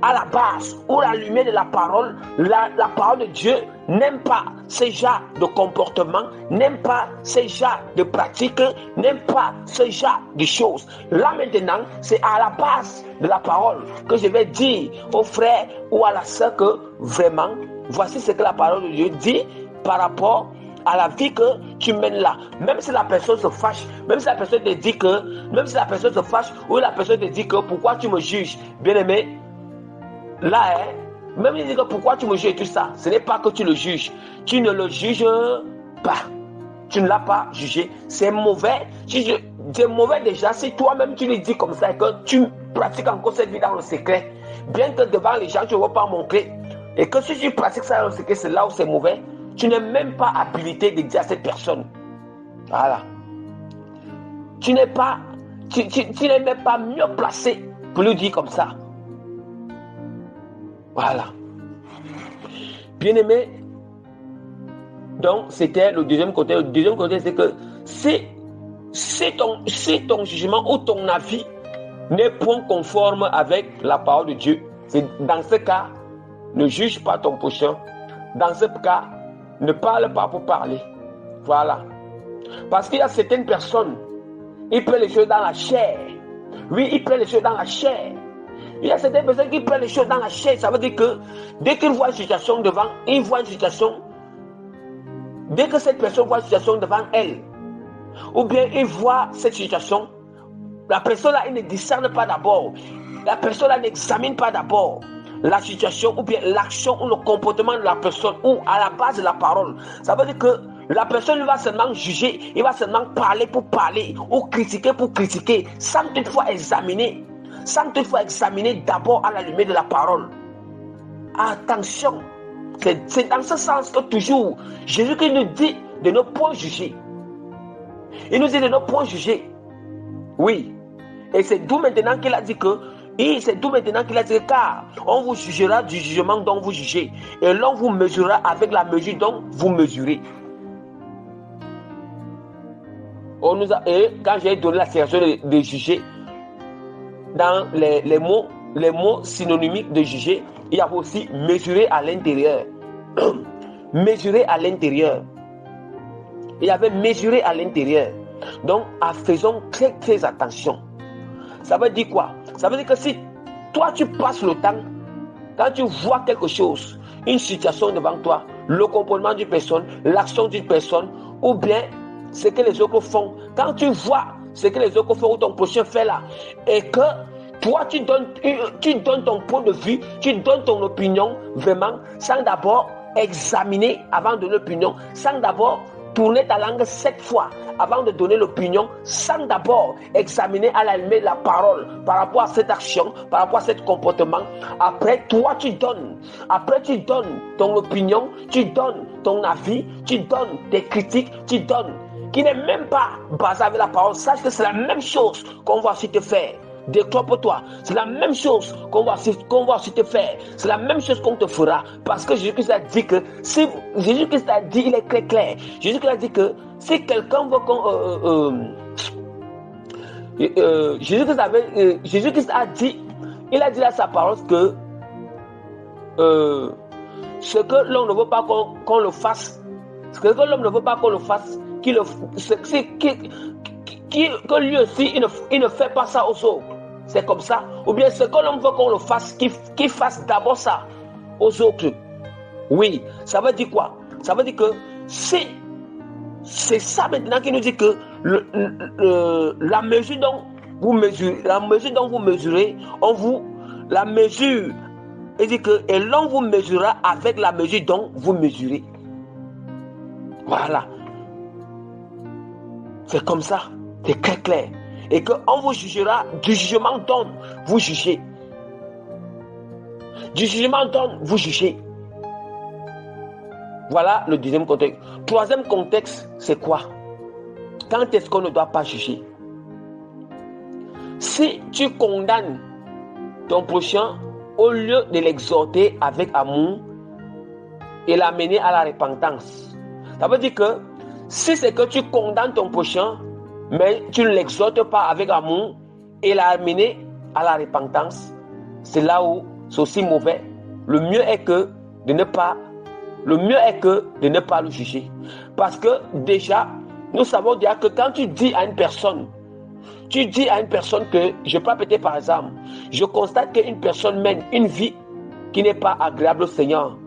S1: à la base, ou la lumière de la parole, la parole de Dieu n'aime pas ce genre de comportement, n'aime pas ce genre de pratique, n'aime pas ce genre de choses. Là maintenant, c'est à la base de la parole que je vais dire au frère ou à la sœur que vraiment, voici ce que la parole de Dieu dit par rapport à la vie que tu mènes là. Même si la personne se fâche, même si la personne te dit ou la personne te dit que pourquoi tu me juges, bien aimé, là, même il dit que pourquoi tu me juges et tout ça, ce n'est pas que tu le juges. Tu ne le juges pas. Tu ne l'as pas jugé. C'est mauvais. de mauvais déjà, si toi-même tu le dis comme ça et que tu pratiques encore cette vie dans le secret, bien que devant les gens tu ne veux pas montrer, et que si tu pratiques ça dans le secret, c'est là où c'est mauvais, tu n'es même pas habilité de dire à cette personne. Voilà. Tu n'es même pas mieux placé pour lui dire comme ça. Voilà. Bien-aimé, donc c'était le deuxième côté. Le deuxième côté, c'est que si ton jugement ou ton avis n'est point conforme avec la parole de Dieu, c'est dans ce cas, ne juge pas ton prochain. Dans ce cas, ne parle pas pour parler. Voilà. Parce qu'il y a certaines personnes, ils prennent les choses dans la chair. Oui, ils prennent les choses dans la chair. Il y a certaines personnes qui prennent les choses dans la chair. Ça veut dire que dès qu'ils voient une situation devant, ils voient une situation. Dès que cette personne voit une situation devant elle, ou bien il voit cette situation, la personne là, il ne discerne pas d'abord. La personne là n'examine pas d'abord la situation ou bien l'action ou le comportement de la personne ou à la base de la parole. Ça veut dire que la personne va seulement juger, il va seulement parler pour parler ou critiquer pour critiquer sans toutefois examiner d'abord à la lumière de la parole. Attention, c'est dans ce sens que toujours Jésus-Christ nous dit de ne point juger. Il nous dit de ne point juger. Oui. Et c'est d'où maintenant qu'il a dit que car on vous jugera du jugement dont vous jugez et l'on vous mesurera avec la mesure dont vous mesurez. Et quand j'ai donné la sélection de juger, dans les mots synonymiques de juger, il y a aussi mesurer à l'intérieur. Mesurer à l'intérieur. Il y avait mesurer à l'intérieur. Donc, faisons très très attention. Ça veut dire quoi? Ça veut dire que si toi tu passes le temps, quand tu vois quelque chose, une situation devant toi, le comportement d'une personne, l'action d'une personne, ou bien ce que les autres font, quand tu vois ce que les autres font ou ton prochain fait là, et que toi tu donnes ton point de vue, tu donnes ton opinion vraiment, sans d'abord examiner avant de donner l'opinion, sans d'abord tourner ta langue 7 fois avant de donner l'opinion, sans d'abord examiner à la lumière de la parole par rapport à cette action, par rapport à ce comportement. Après, toi tu donnes ton opinion, tu donnes ton avis, tu donnes tes critiques, tu donnes, qui n'est même pas basé avec la parole. Sache que c'est la même chose qu'on va aussi te faire. Déclope-toi, c'est la même chose qu'on va aussi te faire, c'est la même chose qu'on te fera, parce que Jésus-Christ a dit que, Jésus-Christ a dit, il est très clair, Jésus-Christ a dit que si quelqu'un veut qu'on... Jésus-Christ a dit, il a dit à sa parole que ce que l'homme ne veut pas qu'on le fasse, que lui aussi, il ne fait pas ça aux autres. C'est comme ça. Ou bien ce que l'homme veut qu'on le fasse, qu'il fasse d'abord ça aux autres. Oui, ça veut dire quoi? Ça veut dire que c'est ça maintenant qui nous dit que la mesure dont vous mesurez, la mesure, il dit que et l'on vous mesurera avec la mesure dont vous mesurez. Voilà. C'est comme ça. C'est très clair. Et qu'on vous jugera du jugement dont vous jugez. Du jugement dont vous jugez. Voilà le deuxième contexte. Troisième contexte, c'est quoi? Quand est-ce qu'on ne doit pas juger? Si tu condamnes ton prochain au lieu de l'exhorter avec amour et l'amener à la repentance. Ça veut dire que si c'est que tu condamnes ton prochain, mais tu ne l'exhortes pas avec amour et l'amener à la repentance, c'est là où c'est aussi mauvais. Le mieux est que de ne pas le juger. Parce que déjà, nous savons déjà que quand tu dis à une personne que, je peux répéter par exemple, je constate qu'une personne mène une vie qui n'est pas agréable au Seigneur.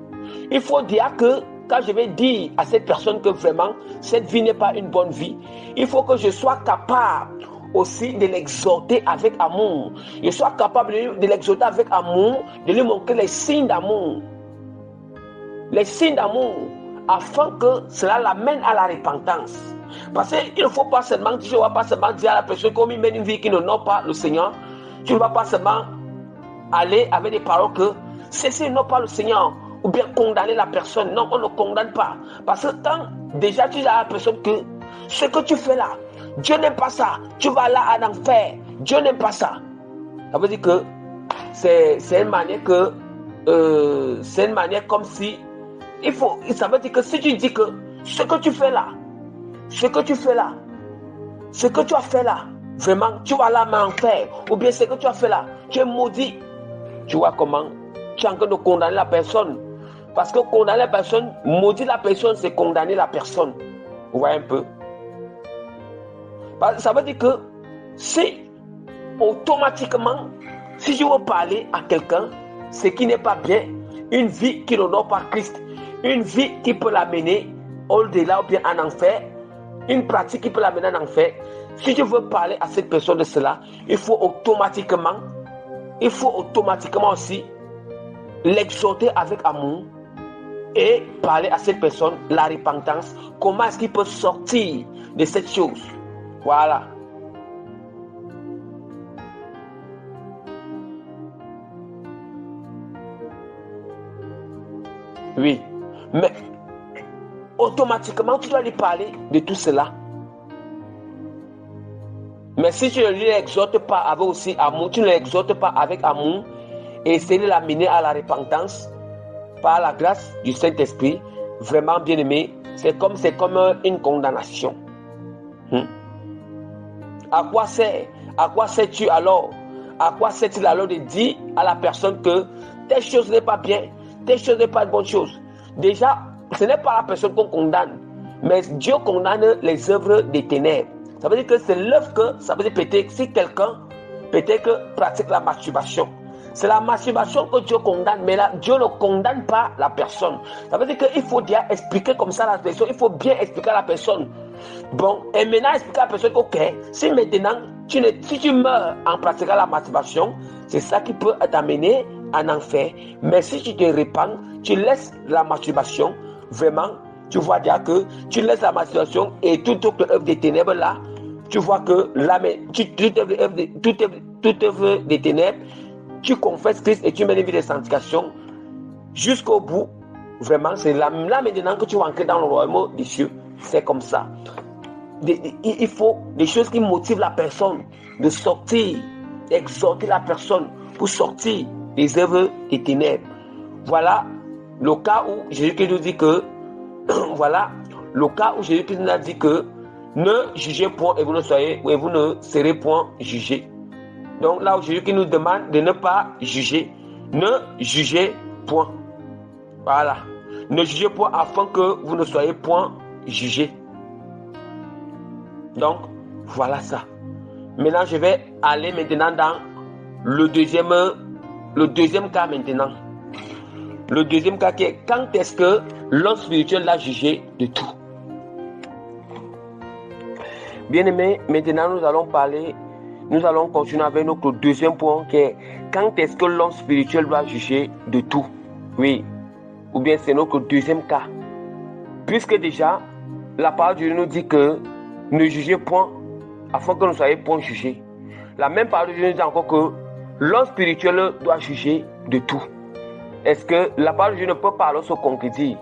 S1: Il faut dire que quand je vais dire à cette personne que vraiment cette vie n'est pas une bonne vie, il faut que je sois capable aussi de l'exhorter avec amour. Je sois capable de l'exhorter avec amour, de lui montrer les signes d'amour. Les signes d'amour afin que cela l'amène à la repentance. Parce qu'il ne faut pas seulement, tu ne vas pas seulement dire à la personne comme il mène une vie qui n'honore pas le Seigneur, tu ne vas pas seulement aller avec des paroles que ceci n'honore pas le Seigneur, ou bien condamner la personne. Non, on ne condamne pas. Parce que quand déjà tu dis à la personne que ce que tu fais là, Dieu n'aime pas ça, tu vas là en enfer, Dieu n'aime pas ça. Ça veut dire que c'est une manière que c'est une manière comme si ça veut dire que si tu dis que ce que tu fais là, ce que tu as fait là, vraiment, tu vas là en enfer, ou bien ce que tu as fait là, tu es maudit. Tu vois comment tu es en train de condamner la personne. Parce que condamner la personne, maudire la personne, c'est condamner la personne. Vous voyez un peu? Ça veut dire que si automatiquement, si je veux parler à quelqu'un, ce qui n'est pas bien, une vie qui n'honore pas Christ, une vie qui peut l'amener au-delà ou bien en enfer, une pratique qui peut l'amener en enfer, si je veux parler à cette personne de cela, il faut automatiquement aussi l'exhorter avec amour et parler à cette personne la repentance. Comment est-ce qu'il peut sortir de cette chose? Voilà. Oui, mais automatiquement tu dois lui parler de tout cela. Mais si tu ne lui exhortes pas avec aussi amour, tu ne l'exhortes pas avec amour et essayer de l'amener à la repentance par la grâce du Saint-Esprit, vraiment bien aimé, c'est comme une condamnation. À quoi sais-tu alors? À quoi sert-il alors de dire à la personne que telle chose n'est pas bien, telle chose n'est pas une bonne chose? Déjà, ce n'est pas la personne qu'on condamne, mais Dieu condamne les œuvres des ténèbres. Ça veut dire que c'est l'œuvre que, ça veut dire peut-être si quelqu'un pratique la masturbation, c'est la masturbation que Dieu condamne, mais là, Dieu ne condamne pas la personne. Ça veut dire qu'il faut déjà expliquer comme ça à la personne, il faut bien expliquer à la personne. Bon, et maintenant expliquer à la personne, ok, si maintenant, si tu meurs en pratiquant la masturbation, c'est ça qui peut t'amener en enfer. Mais si tu te répands, tu laisses la masturbation, vraiment, tu vois déjà que tu laisses la masturbation et toute autre œuvre des ténèbres là, tu vois que là, toute œuvre des ténèbres, tu confesses Christ et tu mènes une vie de sanctification jusqu'au bout. Vraiment, c'est là maintenant que tu vas entrer dans le royaume des cieux. C'est comme ça. Il faut des choses qui motivent la personne de sortir, exhorter la personne pour sortir des œuvres des ténèbres. Voilà le cas où Jésus-Christ nous dit que nous a dit que ne jugez point et vous ne serez point jugés. Donc là où Jésus-Christ nous demande de ne pas juger, ne jugez point. Voilà. Ne jugez point afin que vous ne soyez point jugés. Donc, voilà ça. Maintenant, je vais aller maintenant dans le deuxième cas maintenant. Le deuxième cas qui est quand est-ce que l'homme spirituel l'a jugé de tout. Bien aimé, maintenant nous allons continuer avec notre deuxième point qui est quand est-ce que l'homme spirituel doit juger de tout. Oui, ou bien c'est notre deuxième cas. Puisque déjà, la parole de Dieu nous dit que ne jugez point afin que vous ne soyez point jugés. La même parole de Dieu nous dit encore que l'homme spirituel doit juger de tout. Est-ce que la parole de Dieu ne peut pas alors se concrétiser?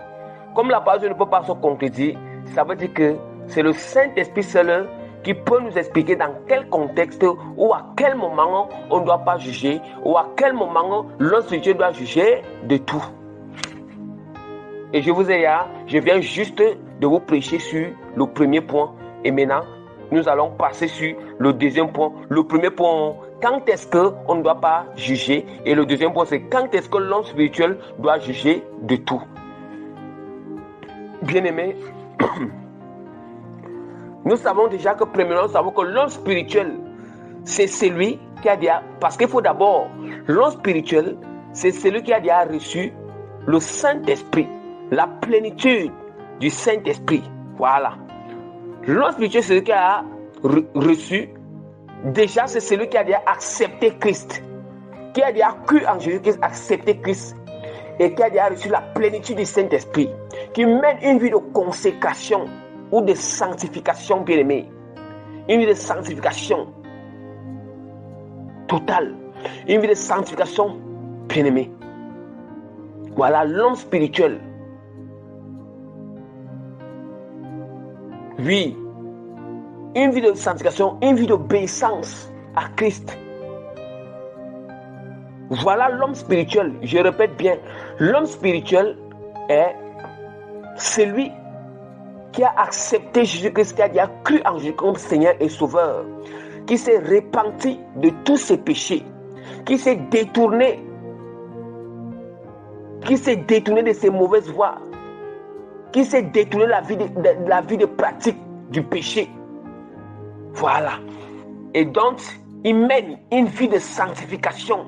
S1: Comme la parole de Dieu ne peut pas se concrétiser, ça veut dire que c'est le Saint-Esprit seul qui peut nous expliquer dans quel contexte ou à quel moment on ne doit pas juger ou à quel moment l'homme spirituel doit juger de tout. Et je viens juste de vous prêcher sur le premier point. Et maintenant, nous allons passer sur le deuxième point. Le premier point, quand est-ce qu'on ne doit pas juger? Et le deuxième point, c'est quand est-ce que l'homme spirituel doit juger de tout? Bien-aimés, nous savons déjà que premièrement, nous savons que l'homme spirituel, c'est celui qui a déjà... Parce qu'il faut d'abord, l'homme spirituel, c'est celui qui a déjà reçu le Saint-Esprit, la plénitude du Saint-Esprit. Voilà. L'homme spirituel, c'est celui qui a reçu, déjà c'est celui qui a déjà accepté Christ, qui a déjà cru en Jésus-Christ, accepté Christ, et qui a déjà reçu la plénitude du Saint-Esprit, qui mène une vie de consécration ou de sanctification, bien-aimé. Une vie de sanctification totale. Une vie de sanctification, bien-aimé. Voilà l'homme spirituel. Oui, une vie de sanctification, une vie d'obéissance à Christ. Voilà l'homme spirituel. Je répète bien, l'homme spirituel est celui qui a accepté Jésus-Christ, qui a cru en Jésus comme Seigneur et Sauveur, qui s'est repenti de tous ses péchés, qui s'est détourné de ses mauvaises voies, qui s'est détourné de la vie de pratique du péché. Voilà. Et donc, il mène une vie de sanctification,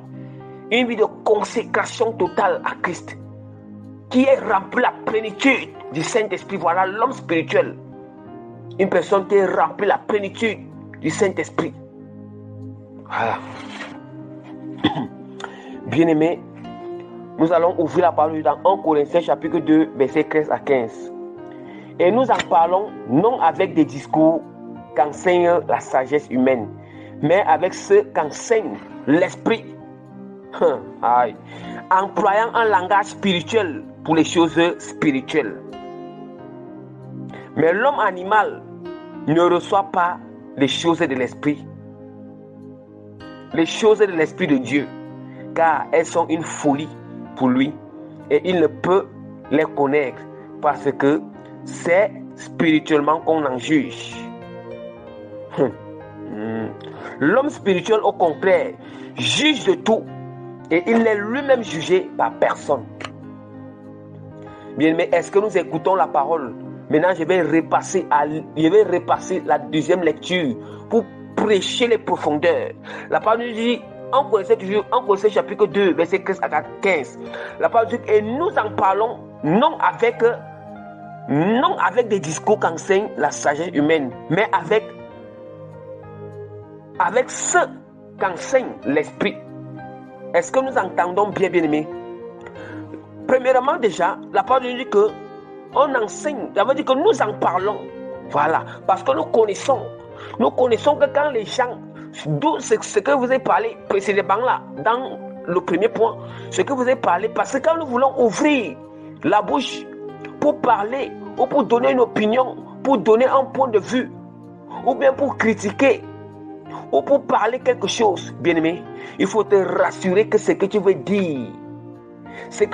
S1: une vie de consécration totale à Christ, qui est remplie de la plénitude du Saint-Esprit. Voilà l'homme spirituel. Une personne qui est remplie de la plénitude du Saint-Esprit. Voilà. Bien-aimés, nous allons ouvrir la parole dans 1 Corinthiens chapitre 2, versets 13 à 15. Et nous en parlons non avec des discours qu'enseigne la sagesse humaine, mais avec ceux qu'enseigne l'Esprit. Employant un langage spirituel pour les choses spirituelles. Mais l'homme animal ne reçoit pas les choses de l'Esprit, les choses de l'Esprit de Dieu, car elles sont une folie pour lui et il ne peut les connaître parce que c'est spirituellement qu'on en juge. L'homme spirituel, au contraire, juge de tout et il n'est lui-même jugé par personne. Bien, mais est-ce que nous écoutons la parole? Maintenant, je vais repasser la deuxième lecture pour prêcher les profondeurs. La parole nous dit, en Colossiens chapitre 2, verset 13 à 15. La parole dit, et nous en parlons non avec des discours qu'enseigne la sagesse humaine, mais avec ce qu'enseigne l'Esprit. Est-ce que nous entendons bien, bien-aimés? Premièrement, déjà, la parole nous dit que on enseigne, ça veut dire que nous en parlons. Voilà, parce que nous connaissons que quand les gens, d'où ce que vous avez parlé précédemment là, dans le premier point, ce que vous avez parlé, parce que quand nous voulons ouvrir la bouche pour parler, ou pour donner une opinion, pour donner un point de vue, ou bien pour critiquer, ou pour parler quelque chose, bien-aimé, il faut te rassurer que ce que tu veux dire, c'est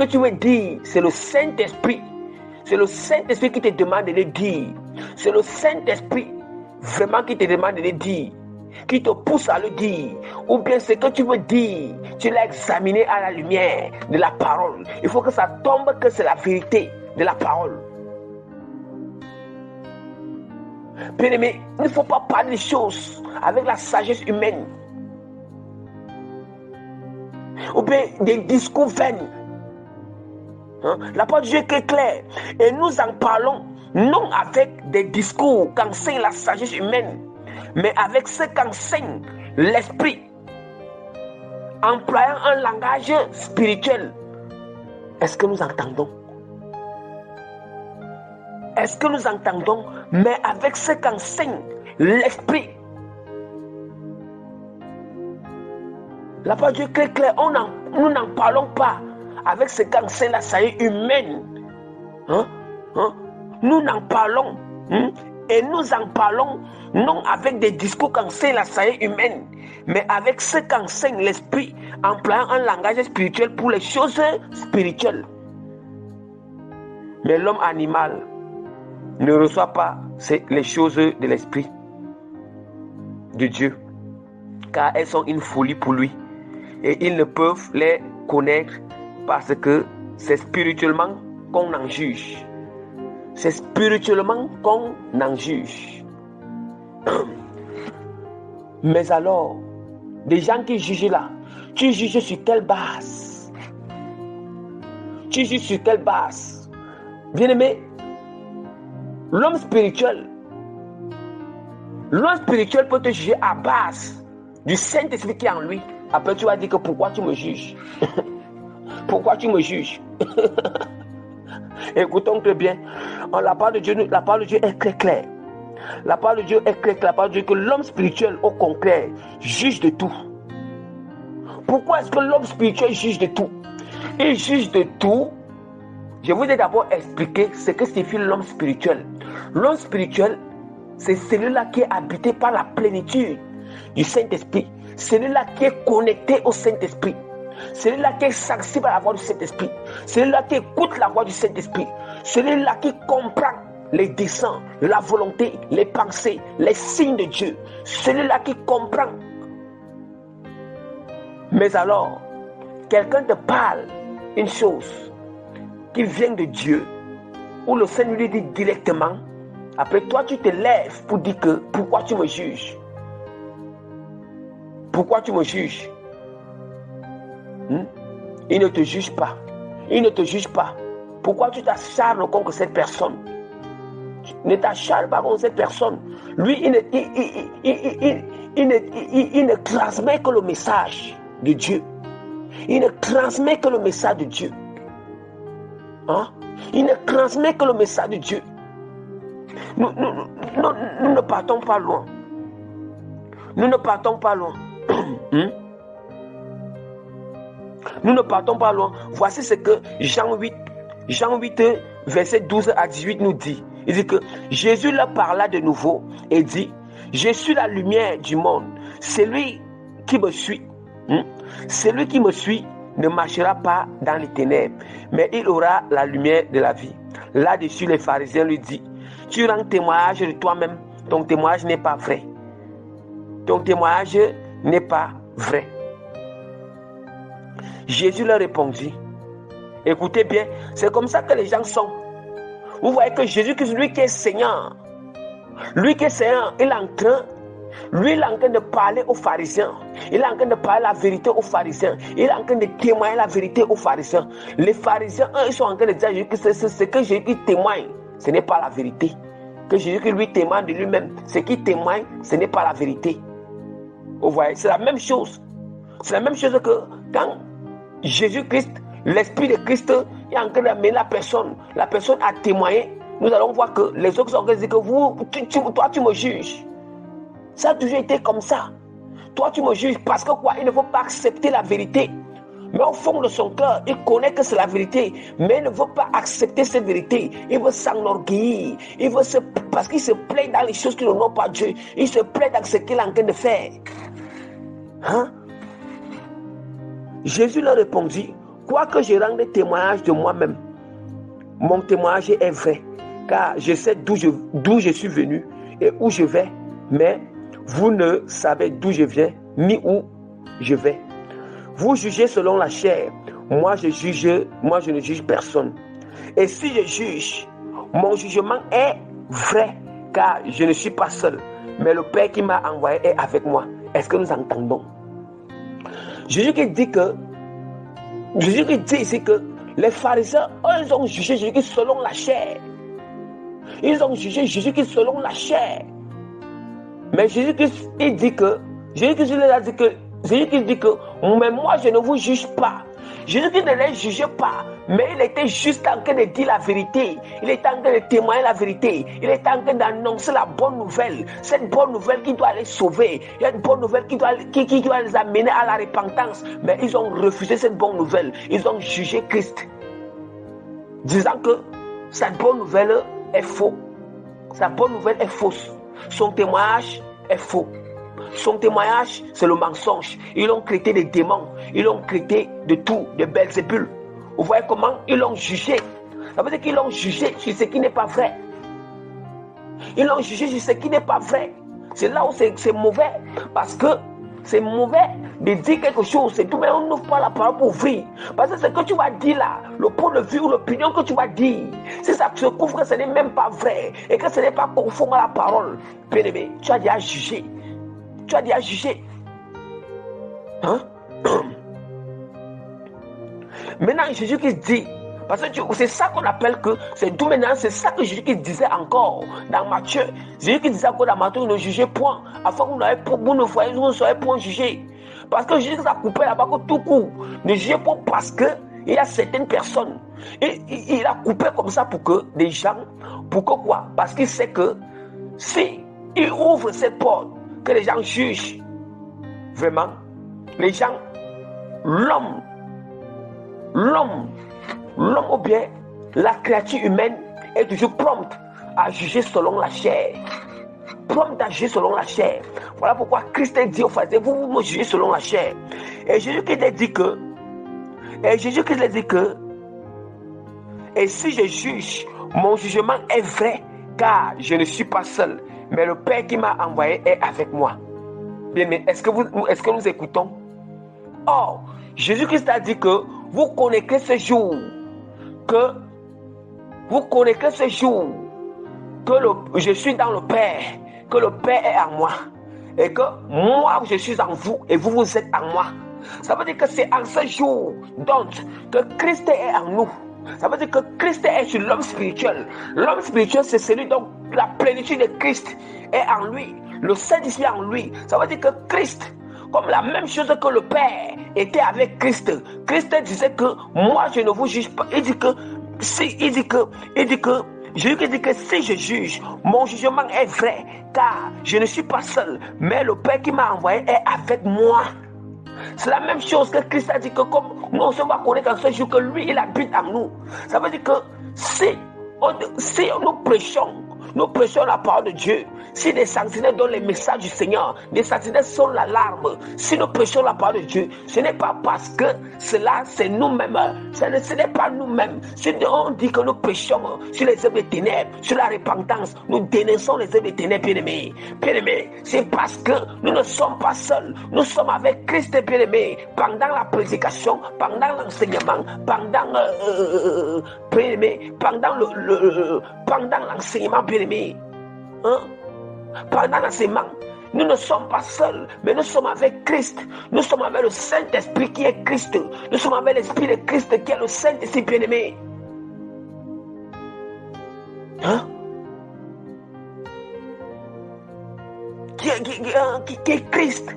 S1: le Saint-Esprit. C'est le Saint-Esprit qui te demande de le dire. C'est le Saint-Esprit vraiment qui te demande de le dire, qui te pousse à le dire. Ou bien ce que tu veux dire, tu l'as examiné à la lumière de la parole. Il faut que ça tombe que c'est la vérité de la parole. Bien-aimé, il ne faut pas parler des choses avec la sagesse humaine. Ou bien des discours vains. La parole de Dieu est claire. Et nous en parlons non avec des discours qu'enseigne la sagesse humaine, mais avec ce qu'enseigne l'Esprit, employant un langage spirituel. Est-ce que nous entendons? Est-ce que nous entendons? Mais avec ce qu'enseigne l'Esprit. La parole de Dieu est claire. Nous n'en parlons pas avec ce qu'enseigne la sagesse humaine. Nous n'en parlons. Et nous en parlons non avec des discours qu'enseigne la sagesse humaine, mais avec ce qu'enseigne l'Esprit, employant un langage spirituel pour les choses spirituelles. Mais l'homme animal ne reçoit pas les choses de l'Esprit de Dieu, car elles sont une folie pour lui. Et ils ne peuvent les connaître parce que c'est spirituellement qu'on en juge. C'est spirituellement qu'on en juge. Mais alors, des gens qui jugent là, tu juges sur quelle base? Tu juges sur quelle base? Bien-aimé, l'homme spirituel peut te juger à base du Saint-Esprit qui est en lui. Après, tu vas dire que pourquoi tu me juges? Pourquoi tu me juges? Écoutons très bien. La parole de Dieu est très claire. La parole de Dieu est très claire. La parole de Dieu que l'homme spirituel, au concret, juge de tout. Pourquoi est-ce que l'homme spirituel juge de tout? Il juge de tout. Je vous ai d'abord expliqué ce que signifie l'homme spirituel. L'homme spirituel, c'est celui-là qui est habité par la plénitude du Saint-Esprit. Celui-là qui est connecté au Saint-Esprit. Celui-là qui est sensible à la voix du Saint-Esprit. Celui-là qui écoute la voix du Saint-Esprit. Celui-là qui comprend les desseins, la volonté, les pensées, les signes de Dieu. Celui-là qui comprend. Mais alors, quelqu'un te parle une chose qui vient de Dieu, où le Seigneur lui dit directement, après toi tu te lèves pour dire que pourquoi tu me juges? Pourquoi tu me juges? Il ne te juge pas. Il ne te juge pas. Pourquoi tu t'acharnes contre cette personne? Ne t'acharne pas contre cette personne. Lui, il ne transmet que le message de Dieu. Il ne transmet que le message de Dieu. Il ne transmet que le message de Dieu. Nous ne partons pas loin. Nous ne partons pas loin. Nous ne partons pas loin. Voici ce que Jean 8, verset 12 à 18 nous dit. Il dit que Jésus leur parla de nouveau et dit, je suis la lumière du monde. Celui qui me suit ne marchera pas dans les ténèbres, mais il aura la lumière de la vie. Là-dessus, les pharisiens lui disent, tu rends témoignage de toi-même, ton témoignage n'est pas vrai. Ton témoignage n'est pas vrai. Jésus leur répondit, écoutez bien, c'est comme ça que les gens sont. Vous voyez que Jésus-Christ, lui qui est Seigneur, il est en train de parler aux pharisiens. Il est en train de parler la vérité aux pharisiens. Il est en train de témoigner la vérité aux pharisiens. Les pharisiens, eux, ils sont en train de dire que ce que Jésus témoigne, ce n'est pas la vérité. Que Jésus lui témoigne de lui-même. Ce qu'il témoigne, ce n'est pas la vérité. Vous voyez, c'est la même chose. C'est la même chose que quand Jésus-Christ, l'Esprit de Christ est en train d'amener la personne a témoigné. Nous allons voir que les autres sont en train de dire que toi tu me juges. Ça a toujours été comme ça. Toi tu me juges parce que quoi? Il ne faut pas accepter la vérité. Mais au fond de son cœur, il connaît que c'est la vérité. Mais il ne veut pas accepter cette vérité. Il veut s'enorgueillir. Parce qu'il se plaît dans les choses qui n'honorent pas Dieu. Il se plaît dans ce qu'il est en train de faire. Jésus leur répondit, quoique je rende témoignage de moi-même, mon témoignage est vrai, car je sais d'où je suis venu et où je vais, mais vous ne savez d'où je viens ni où je vais. Vous jugez selon la chair, moi je ne juge personne. Et si je juge, mon jugement est vrai, car je ne suis pas seul, mais le Père qui m'a envoyé est avec moi. Est-ce que nous entendons? Jésus qui dit ici que les pharisiens, eux, ils ont jugé Jésus selon la chair. Ils ont jugé Jésus selon la chair. Mais Jésus-Christ, il dit que, Jésus-Christ dit que, mais moi je ne vous juge pas. Jésus-Christ ne les jugeait pas, mais il était juste en train de dire la vérité. Il était en train de témoigner la vérité. Il était en train d'annoncer la bonne nouvelle. Cette bonne nouvelle qui doit les sauver. Il y a une bonne nouvelle qui doit les amener à la repentance. Mais ils ont refusé cette bonne nouvelle. Ils ont jugé Christ, disant que cette bonne nouvelle est fausse. Sa bonne nouvelle est fausse. Son témoignage est faux. Son témoignage, c'est le mensonge. Ils ont créé des démons. Ils ont créé de tout, de Belzébul. Vous voyez comment ils l'ont jugé. Ça veut dire qu'ils l'ont jugé sur ce qui n'est pas vrai. Ils l'ont jugé sur ce qui n'est pas vrai. C'est là où c'est mauvais. Parce que c'est mauvais de dire quelque chose. C'est tout, mais on n'ouvre pas la parole pour ouvrir. Parce que ce que tu vas dire là, le point de vue ou l'opinion que tu vas dire, si ça se couvre que ce n'est même pas vrai et que ce n'est pas conforme à la parole, bien aimé, tu as déjà jugé. Tu as déjà jugé. Maintenant, Jésus-Christ dit, parce que c'est ça qu'on appelle que, c'est d'où maintenant, c'est ça que Jésus-Christ disait encore dans Matthieu. Jésus-Christ disait encore dans Matthieu, ne jugez point, afin que vous ne soyez point jugés. Parce que Jésus a coupé là-bas que tout coup. Ne jugez pas parce que Il y a certaines personnes, il a coupé comme ça pour que des gens, pour que quoi? Parce qu'il sait que si il ouvre cette porte, que les gens jugent, vraiment, les gens, l'homme ou bien la créature humaine est toujours prompte à juger selon la chair. Prompte à juger selon la chair. Voilà pourquoi Christ a dit aux pharisiens, vous me jugez selon la chair. Et Jésus-Christ a dit que, et si je juge, mon jugement est vrai, car je ne suis pas seul, mais le Père qui m'a envoyé est avec moi. Bien, mais est-ce que nous écoutons? Or, Jésus-Christ a dit que vous connaîtrez ce jour, que je suis dans le Père, que le Père est en moi, et que moi je suis en vous, et vous vous êtes en moi. Ça veut dire que c'est en ce jour, donc, que Christ est en nous. Ça veut dire que Christ est sur l'homme spirituel. L'homme spirituel, c'est celui dont la plénitude de Christ est en lui. Le Saint-Esprit en lui. Ça veut dire que Christ, comme la même chose que le Père était avec Christ. Christ disait que moi je ne vous juge pas. Il dit que Jésus dit que si je juge, mon jugement est vrai, car je ne suis pas seul, mais le Père qui m'a envoyé est avec moi. C'est la même chose que Christ a dit que comme nous on va connaître en ce jour que lui il habite en nous. Ça veut dire que si nous prêchons la parole de Dieu, si des sentinelles donnent les messages du Seigneur, des sentinelles sont l'alarme. Si nous prêchons la parole de Dieu, ce n'est pas parce que cela c'est nous-mêmes, ce n'est pas nous-mêmes. Si on dit que nous prêchons sur les œuvres des ténèbres, sur la repentance, nous dénonçons les œuvres des ténèbres, bien-aimés. Bien-aimés, c'est parce que nous ne sommes pas seuls, nous sommes avec Christ, bien-aimés, pendant la prédication, pendant l'enseignement, pendant l'enseignement, bien-aimé. Pendant l'enseignement, nous ne sommes pas seuls, mais nous sommes avec Christ. Nous sommes avec le Saint-Esprit qui est Christ. Nous sommes avec l'Esprit de Christ qui est le Saint-Esprit bien-aimé. Qui est Christ.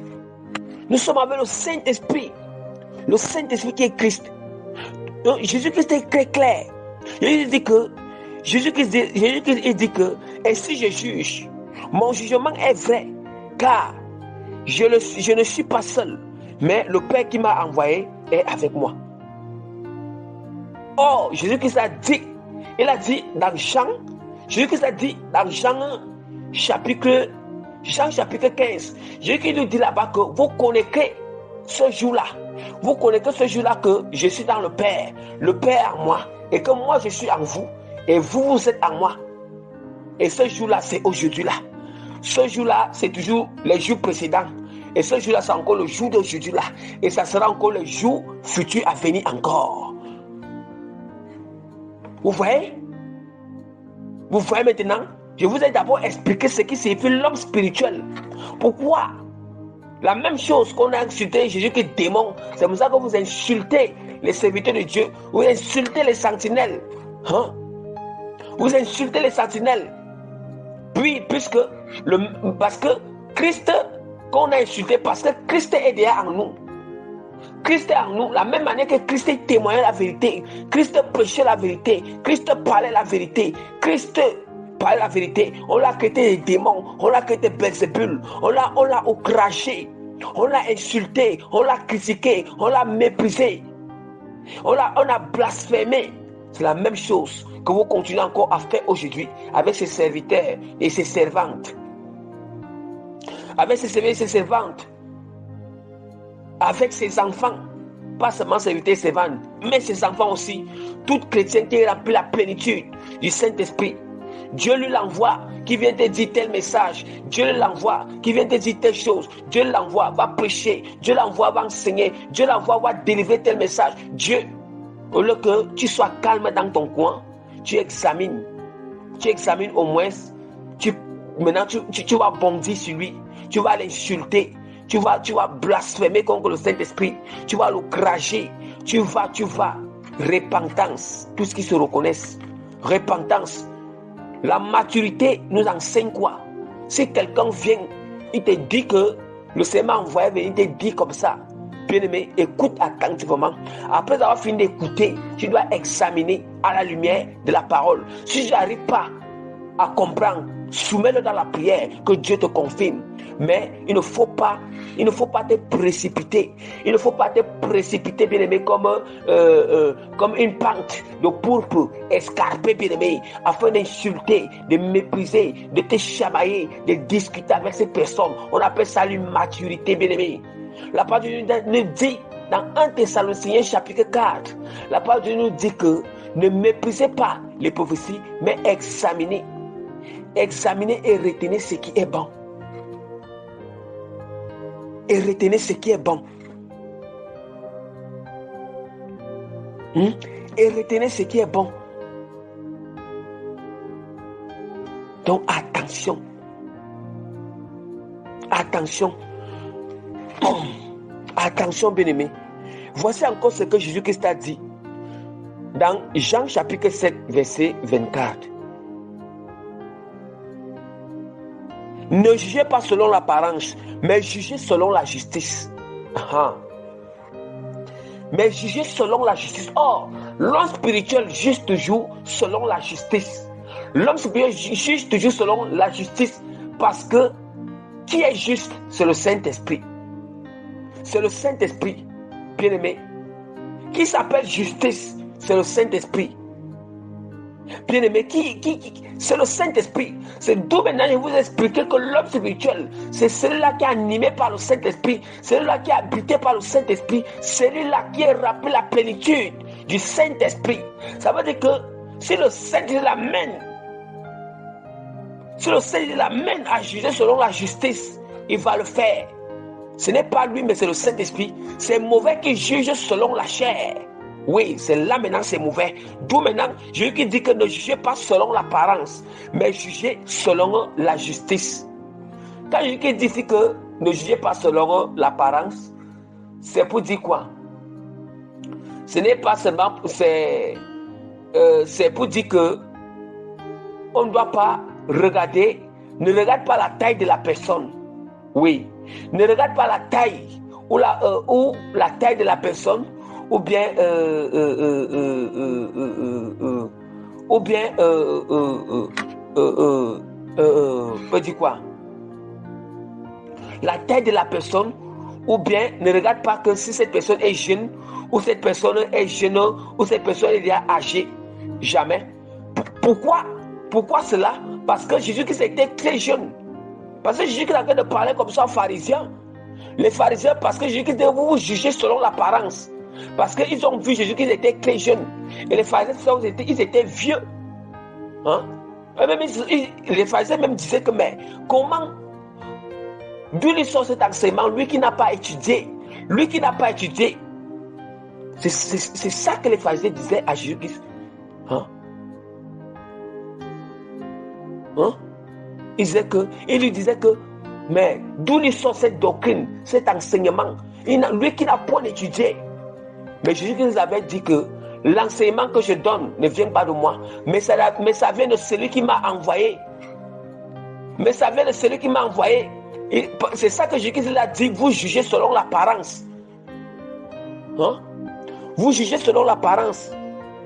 S1: Nous sommes avec le Saint-Esprit. Le Saint-Esprit qui est Christ. Donc, Jésus-Christ est très clair. Jésus-Christ dit que, et si je juge, mon jugement est vrai, car je ne suis pas seul, mais le Père qui m'a envoyé est avec moi. Or, Jésus-Christ a dit, Jésus-Christ a dit dans Jean chapitre 15, Jésus-Christ nous dit là-bas que vous connaissez ce jour-là que je suis dans le Père en moi, et que moi je suis en vous, et vous êtes en moi. Et ce jour-là, c'est aujourd'hui-là. Ce jour-là, c'est toujours les jours précédents. Et ce jour-là, c'est encore le jour d'aujourd'hui-là. Et ça sera encore le jour futur à venir encore. Vous voyez? Vous voyez maintenant? Je vous ai d'abord expliqué ce qui signifie l'homme spirituel. Pourquoi? La même chose qu'on a insulté Jésus qui est démon. C'est pour ça que vous insultez les serviteurs de Dieu. Vous insultez les sentinelles. Vous insultez les sentinelles. Puis, parce que Christ, qu'on a insulté, parce que Christ est déjà en nous. Christ est en nous, la même manière que Christ témoignait la vérité. Christ prêchait la vérité. Christ parlait la vérité. Christ parlait la vérité. On l'a traité des démons. On l'a traité de Belzébul. On l'a outragé. On l'a insulté. On l'a critiqué. On l'a méprisé. On a blasphémé. C'est la même chose que vous continuez encore à faire aujourd'hui avec ses serviteurs et ses servantes. Avec ses serviteurs et ses servantes. Avec ses enfants. Pas seulement serviteurs et servantes, mais ses enfants aussi. Toute chrétien qui remplit la plénitude du Saint-Esprit. Dieu lui l'envoie, qui vient te dire tel message. Dieu lui l'envoie, qui vient te dire telle chose. Dieu l'envoie, va prêcher. Dieu l'envoie, va enseigner. Dieu l'envoie, va délivrer tel message. Dieu, au lieu que tu sois calme dans ton coin, tu examines au moins. Maintenant, tu vas bondir sur lui. Tu vas l'insulter. Tu vas blasphémer contre le Saint-Esprit. Tu vas l'outrager. Tu vas. Repentance. Tout ce qui se reconnaissent. Repentance. La maturité nous enseigne quoi? Si quelqu'un vient, il te dit que le Seigneur m'a envoyé venir te dire comme ça. Bien-aimé, écoute attentivement. Après avoir fini d'écouter, tu dois examiner à la lumière de la parole. Si je n'arrive pas à comprendre, soumets-le dans la prière, que Dieu te confirme. Mais il ne faut pas te précipiter. Il ne faut pas te précipiter, bien-aimé, comme une pente de pourpre escarpée, bien-aimé, afin d'insulter, de mépriser, de te chamailler, de discuter avec ces personnes. On appelle ça l'immaturité, bien-aimé. La parole de Dieu nous dit dans 1 Thessaloniciens chapitre 4, la parole de Dieu nous dit que ne méprisez pas les prophéties, mais examinez et retenez ce qui est bon. Et retenez ce qui est bon. Et retenez ce qui est bon. Donc attention. Attention. Attention, bien-aimé. Voici encore ce que Jésus-Christ a dit dans Jean chapitre 7, verset 24. Ne jugez pas selon l'apparence, mais jugez selon la justice. Mais jugez selon la justice. Or, l'homme spirituel juge toujours selon la justice. L'homme spirituel juge toujours selon la justice parce que qui est juste, c'est le Saint-Esprit. C'est le Saint-Esprit, bien-aimé. Qui s'appelle justice, c'est le Saint-Esprit. Bien-aimé, c'est le Saint-Esprit. C'est d'où maintenant je vous expliquer que l'homme spirituel, c'est celui-là qui est animé par le Saint-Esprit, celui-là qui est habité par le Saint-Esprit, celui-là qui est rempli la plénitude du Saint-Esprit. Ça veut dire que si le Saint-Esprit l'amène, à juger selon la justice, il va le faire. Ce n'est pas lui, mais c'est le Saint-Esprit. C'est mauvais qui juge selon la chair. Oui, c'est là maintenant, c'est mauvais. D'où maintenant, Jésus qui dit que ne jugez pas selon l'apparence, mais jugez selon la justice. Quand Jésus qui dit ici que ne jugez pas selon l'apparence, c'est pour dire quoi? Ce n'est pas seulement, c'est pour dire que on ne doit pas regarder, ne regarde pas la taille de la personne. Oui, ne regarde pas la taille ou la taille de la personne, ou bien peut dire quoi? La taille de la personne, ou bien ne regarde pas que si cette personne est jeune, ou cette personne est jeune, ou cette personne est déjà âgée. Jamais. Pourquoi cela? Parce que Jésus-Christ était très jeune. Parce que Jésus-Christ avait de parler comme ça aux pharisiens. Les pharisiens, parce que Jésus-Christ devait vous juger selon l'apparence. Parce qu'ils ont vu Jésus qu'ils étaient très jeunes. Et les pharisiens, ils étaient vieux. Les pharisiens même disaient que, mais comment, d'où il sort cet enseignement, lui qui n'a pas étudié. C'est ça que les pharisiens disaient à Jésus-Christ. Il lui disait que, mais d'où il sort cette doctrine, cet enseignement, lui qui n'a pas étudié. Mais Jésus avait dit que l'enseignement que je donne ne vient pas de moi, mais ça vient de celui qui m'a envoyé. C'est ça que Jésus a dit, vous jugez selon l'apparence. Vous jugez selon l'apparence,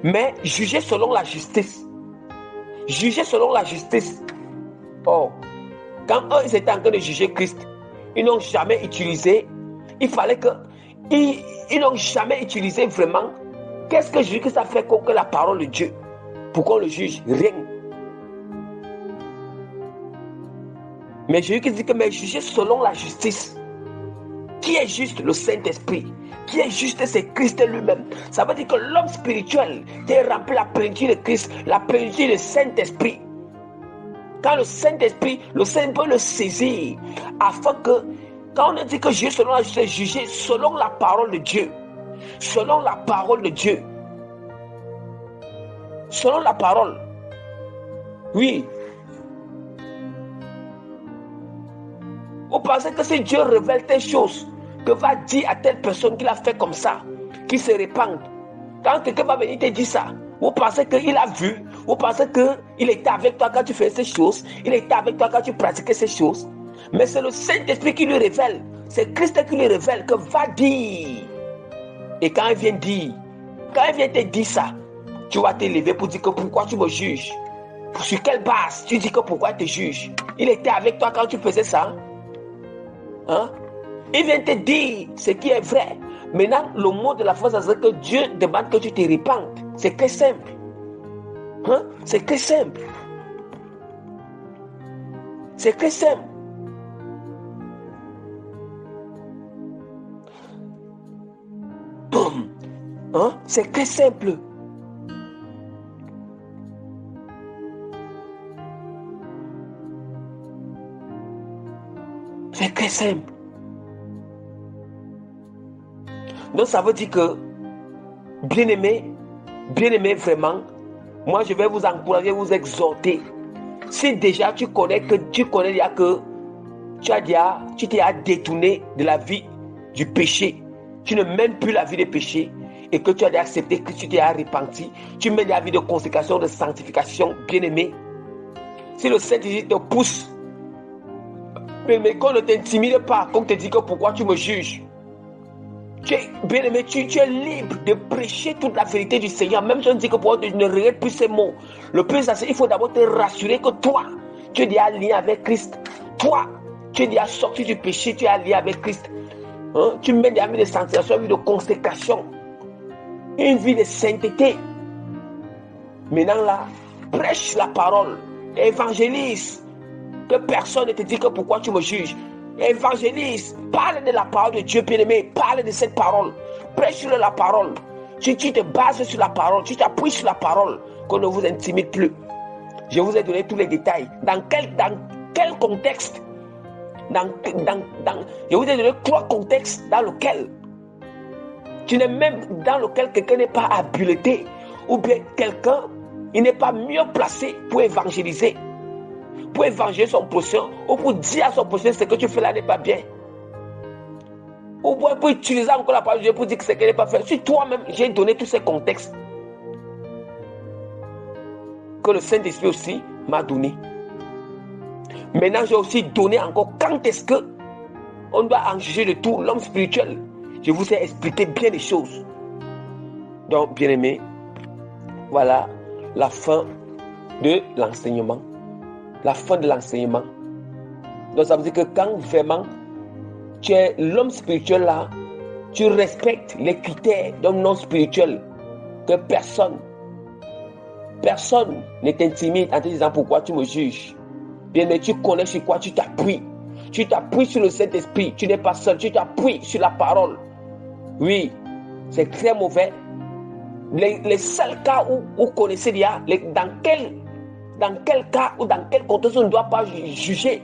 S1: mais jugez selon la justice. Oh, quand eux ils étaient en train de juger Christ, ils n'ont jamais utilisé, ils n'ont jamais utilisé vraiment qu'est-ce que Jésus a fait contre la parole de Dieu pour qu'on le juge. Rien. Mais Jésus dit que mais jugez selon la justice. Qui est juste? Le Saint-Esprit. Qui est juste? C'est Christ lui-même. Ça veut dire que l'homme spirituel qui est rempli la plénitude de Christ, la plénitude du Saint-Esprit. Quand le Saint-Esprit, le Saint-Esprit peut le saisir afin que quand on dit que juger selon la justice, juger selon la parole de Dieu. Selon la parole de Dieu. Selon la parole. Oui. Vous pensez que si Dieu révèle telle chose, que va dire à telle personne qu'il a fait comme ça, qu'il se répande. Quand quelqu'un va venir te dire ça, vous pensez qu'il a vu, vous pensez qu'il était avec toi quand tu faisais ces choses, il était avec toi quand tu pratiquais ces choses. Mais c'est le Saint-Esprit qui lui révèle. C'est Christ qui lui révèle que va dire. Et quand il vient te dire ça, tu vas te lever pour dire que pourquoi tu me juges? Sur quelle base tu dis que pourquoi tu te juges? Il était avec toi quand tu faisais ça. Hein? Il vient te dire ce qui est vrai. Maintenant, le mot de la foi, c'est que Dieu demande que tu te repentes. C'est très simple. Hein? C'est très simple. C'est très simple. Hein? C'est très simple. C'est très simple. Donc ça veut dire que, bien-aimé, vraiment, moi je vais vous encourager, vous exhorter. Si déjà tu connais déjà que tu t'es détourné de la vie du péché, tu ne mènes plus la vie de péché et que tu as accepté que tu t'es repenti, tu mènes la vie de consécration, de sanctification, bien-aimé. Si le Saint-Esprit te pousse, mais qu'on ne t'intimide pas, qu'on te dit que pourquoi tu me juges. Bien-aimé, tu es libre de prêcher toute la vérité du Seigneur. Même si on dit que pour tu ne regrette plus ces mots. Le plus essentiel, il faut d'abord te rassurer que toi, tu es déjà lié avec Christ. Toi, tu es déjà sorti du péché, tu es lié avec Christ. Hein? Tu mènes des vie de sanctification, une vie de consécration, une vie de sainteté. Maintenant là, prêche la parole, évangélise. Que personne ne te dit que pourquoi tu me juges. Évangélise, parle de la parole de Dieu, bien-aimé, parle de cette parole, prêche sur la parole. Tu te bases sur la parole, tu t'appuies sur la parole, qu'on ne vous intimide plus. Je vous ai donné tous les détails. Dans quel contexte? Je vous ai donné 3 contextes dans lesquels quelqu'un n'est pas habilité, ou bien quelqu'un, il n'est pas mieux placé pour évangéliser. Pour évangéliser son prochain, ou pour dire à son prochain ce que tu fais là n'est pas bien. Ou pour utiliser encore la parole de Dieu pour dire que ce qu'elle n'est pas fait. Si toi-même, j'ai donné tous ces contextes que le Saint-Esprit aussi m'a donné. Maintenant, j'ai aussi donné encore quand est-ce que on doit en juger de tout l'homme spirituel. Je vous ai expliqué bien les choses. Donc, bien-aimés, voilà la fin de l'enseignement. La fin de l'enseignement. Donc ça veut dire que quand vraiment tu es l'homme spirituel là, tu respectes les critères d'un homme spirituel, que personne ne t'intimide en te disant pourquoi tu me juges. Bien, mais tu connais sur quoi tu t'appuies. Tu t'appuies sur le Saint-Esprit. Tu n'es pas seul, tu t'appuies sur la parole. Oui, c'est très mauvais. Les seuls cas où vous connaissez déjà, dans quel cas ou dans quel contexte on ne doit pas juger.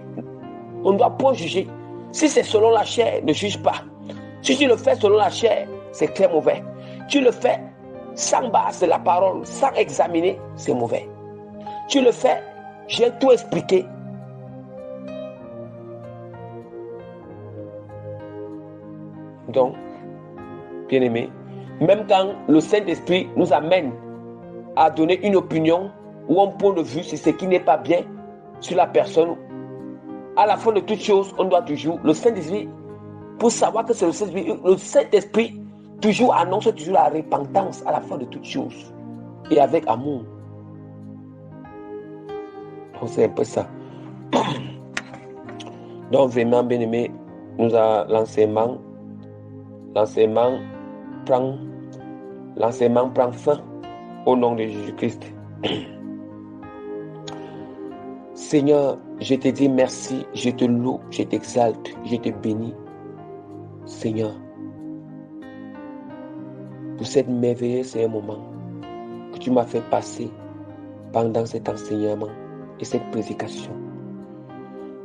S1: On ne doit pas juger. Si c'est selon la chair, ne juge pas. Si tu le fais selon la chair, c'est très mauvais. Tu le fais sans base de la parole, sans examiner, c'est mauvais. Tu le fais, j'ai tout expliqué. Donc, bien-aimé, même quand le Saint-Esprit nous amène à donner une opinion ou un point de vue sur ce qui n'est pas bien sur la personne, à la fin de toute chose, on doit toujours, le Saint-Esprit, pour savoir que c'est le Saint-Esprit toujours annonce toujours la repentance à la fin de toute chose et avec amour. Donc c'est un peu ça. Donc vraiment, bien aimé, l'enseignement prend fin au nom de Jésus-Christ. Seigneur, je te dis merci, je te loue, je t'exalte, je te bénis. Seigneur, pour cette merveilleuse moment que tu m'as fait passer pendant cet enseignement et cette prédication.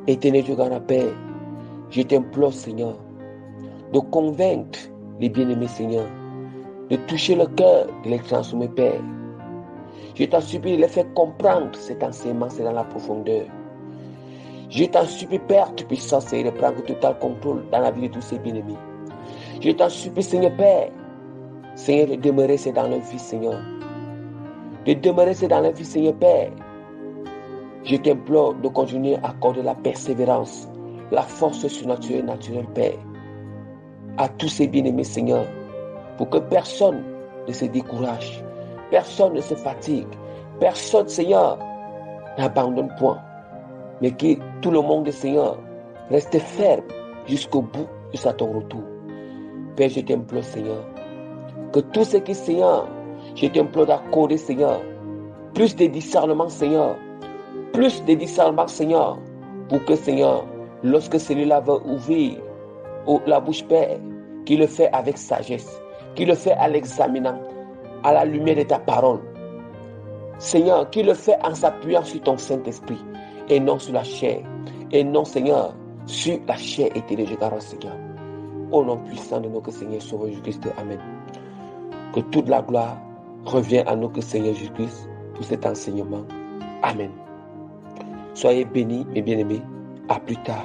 S1: Éternel Dieu grand Père, je t'implore, Seigneur, de convaincre les bien-aimés, Seigneur, de toucher le cœur, de les transformer, Père. Je t'en supplie de les faire comprendre cet enseignement, c'est dans la profondeur. Je t'en supplie, Père, tu puisses Seigneur, de prendre total contrôle dans la vie de tous ces bien-aimés. Je t'en supplie, Seigneur, Père, Seigneur, de demeurer, c'est dans leur vie, Seigneur. De demeurer, c'est dans leur vie, Seigneur, Père. Je t'implore de continuer à accorder la persévérance, la force surnaturelle, naturelle, Père. à tous ces bien-aimés, Seigneur, pour que personne ne se décourage, personne ne se fatigue, personne, Seigneur, n'abandonne point, mais que tout le monde, Seigneur, reste ferme jusqu'au bout de ton retour. Père, je t'implore, Seigneur, que tout ce qui, Seigneur, je t'implore d'accorder, Seigneur, plus de discernement, Seigneur, plus de discernement, Seigneur, pour que, Seigneur, lorsque celui-là va ouvrir la bouche, Père, qu'il le fait avec sagesse, qu'il le fait en l'examinant, à la lumière de ta parole. Seigneur, qu'il le fait en s'appuyant sur ton Saint-Esprit, et non sur la chair, et non, Seigneur, sur la chair et tes légers, Seigneur. Au nom puissant de notre Seigneur Sauveur Jésus-Christ, Amen. Que toute la gloire revienne à notre Seigneur Jésus-Christ pour cet enseignement. Amen. Soyez bénis, mes bien-aimés. À plus tard.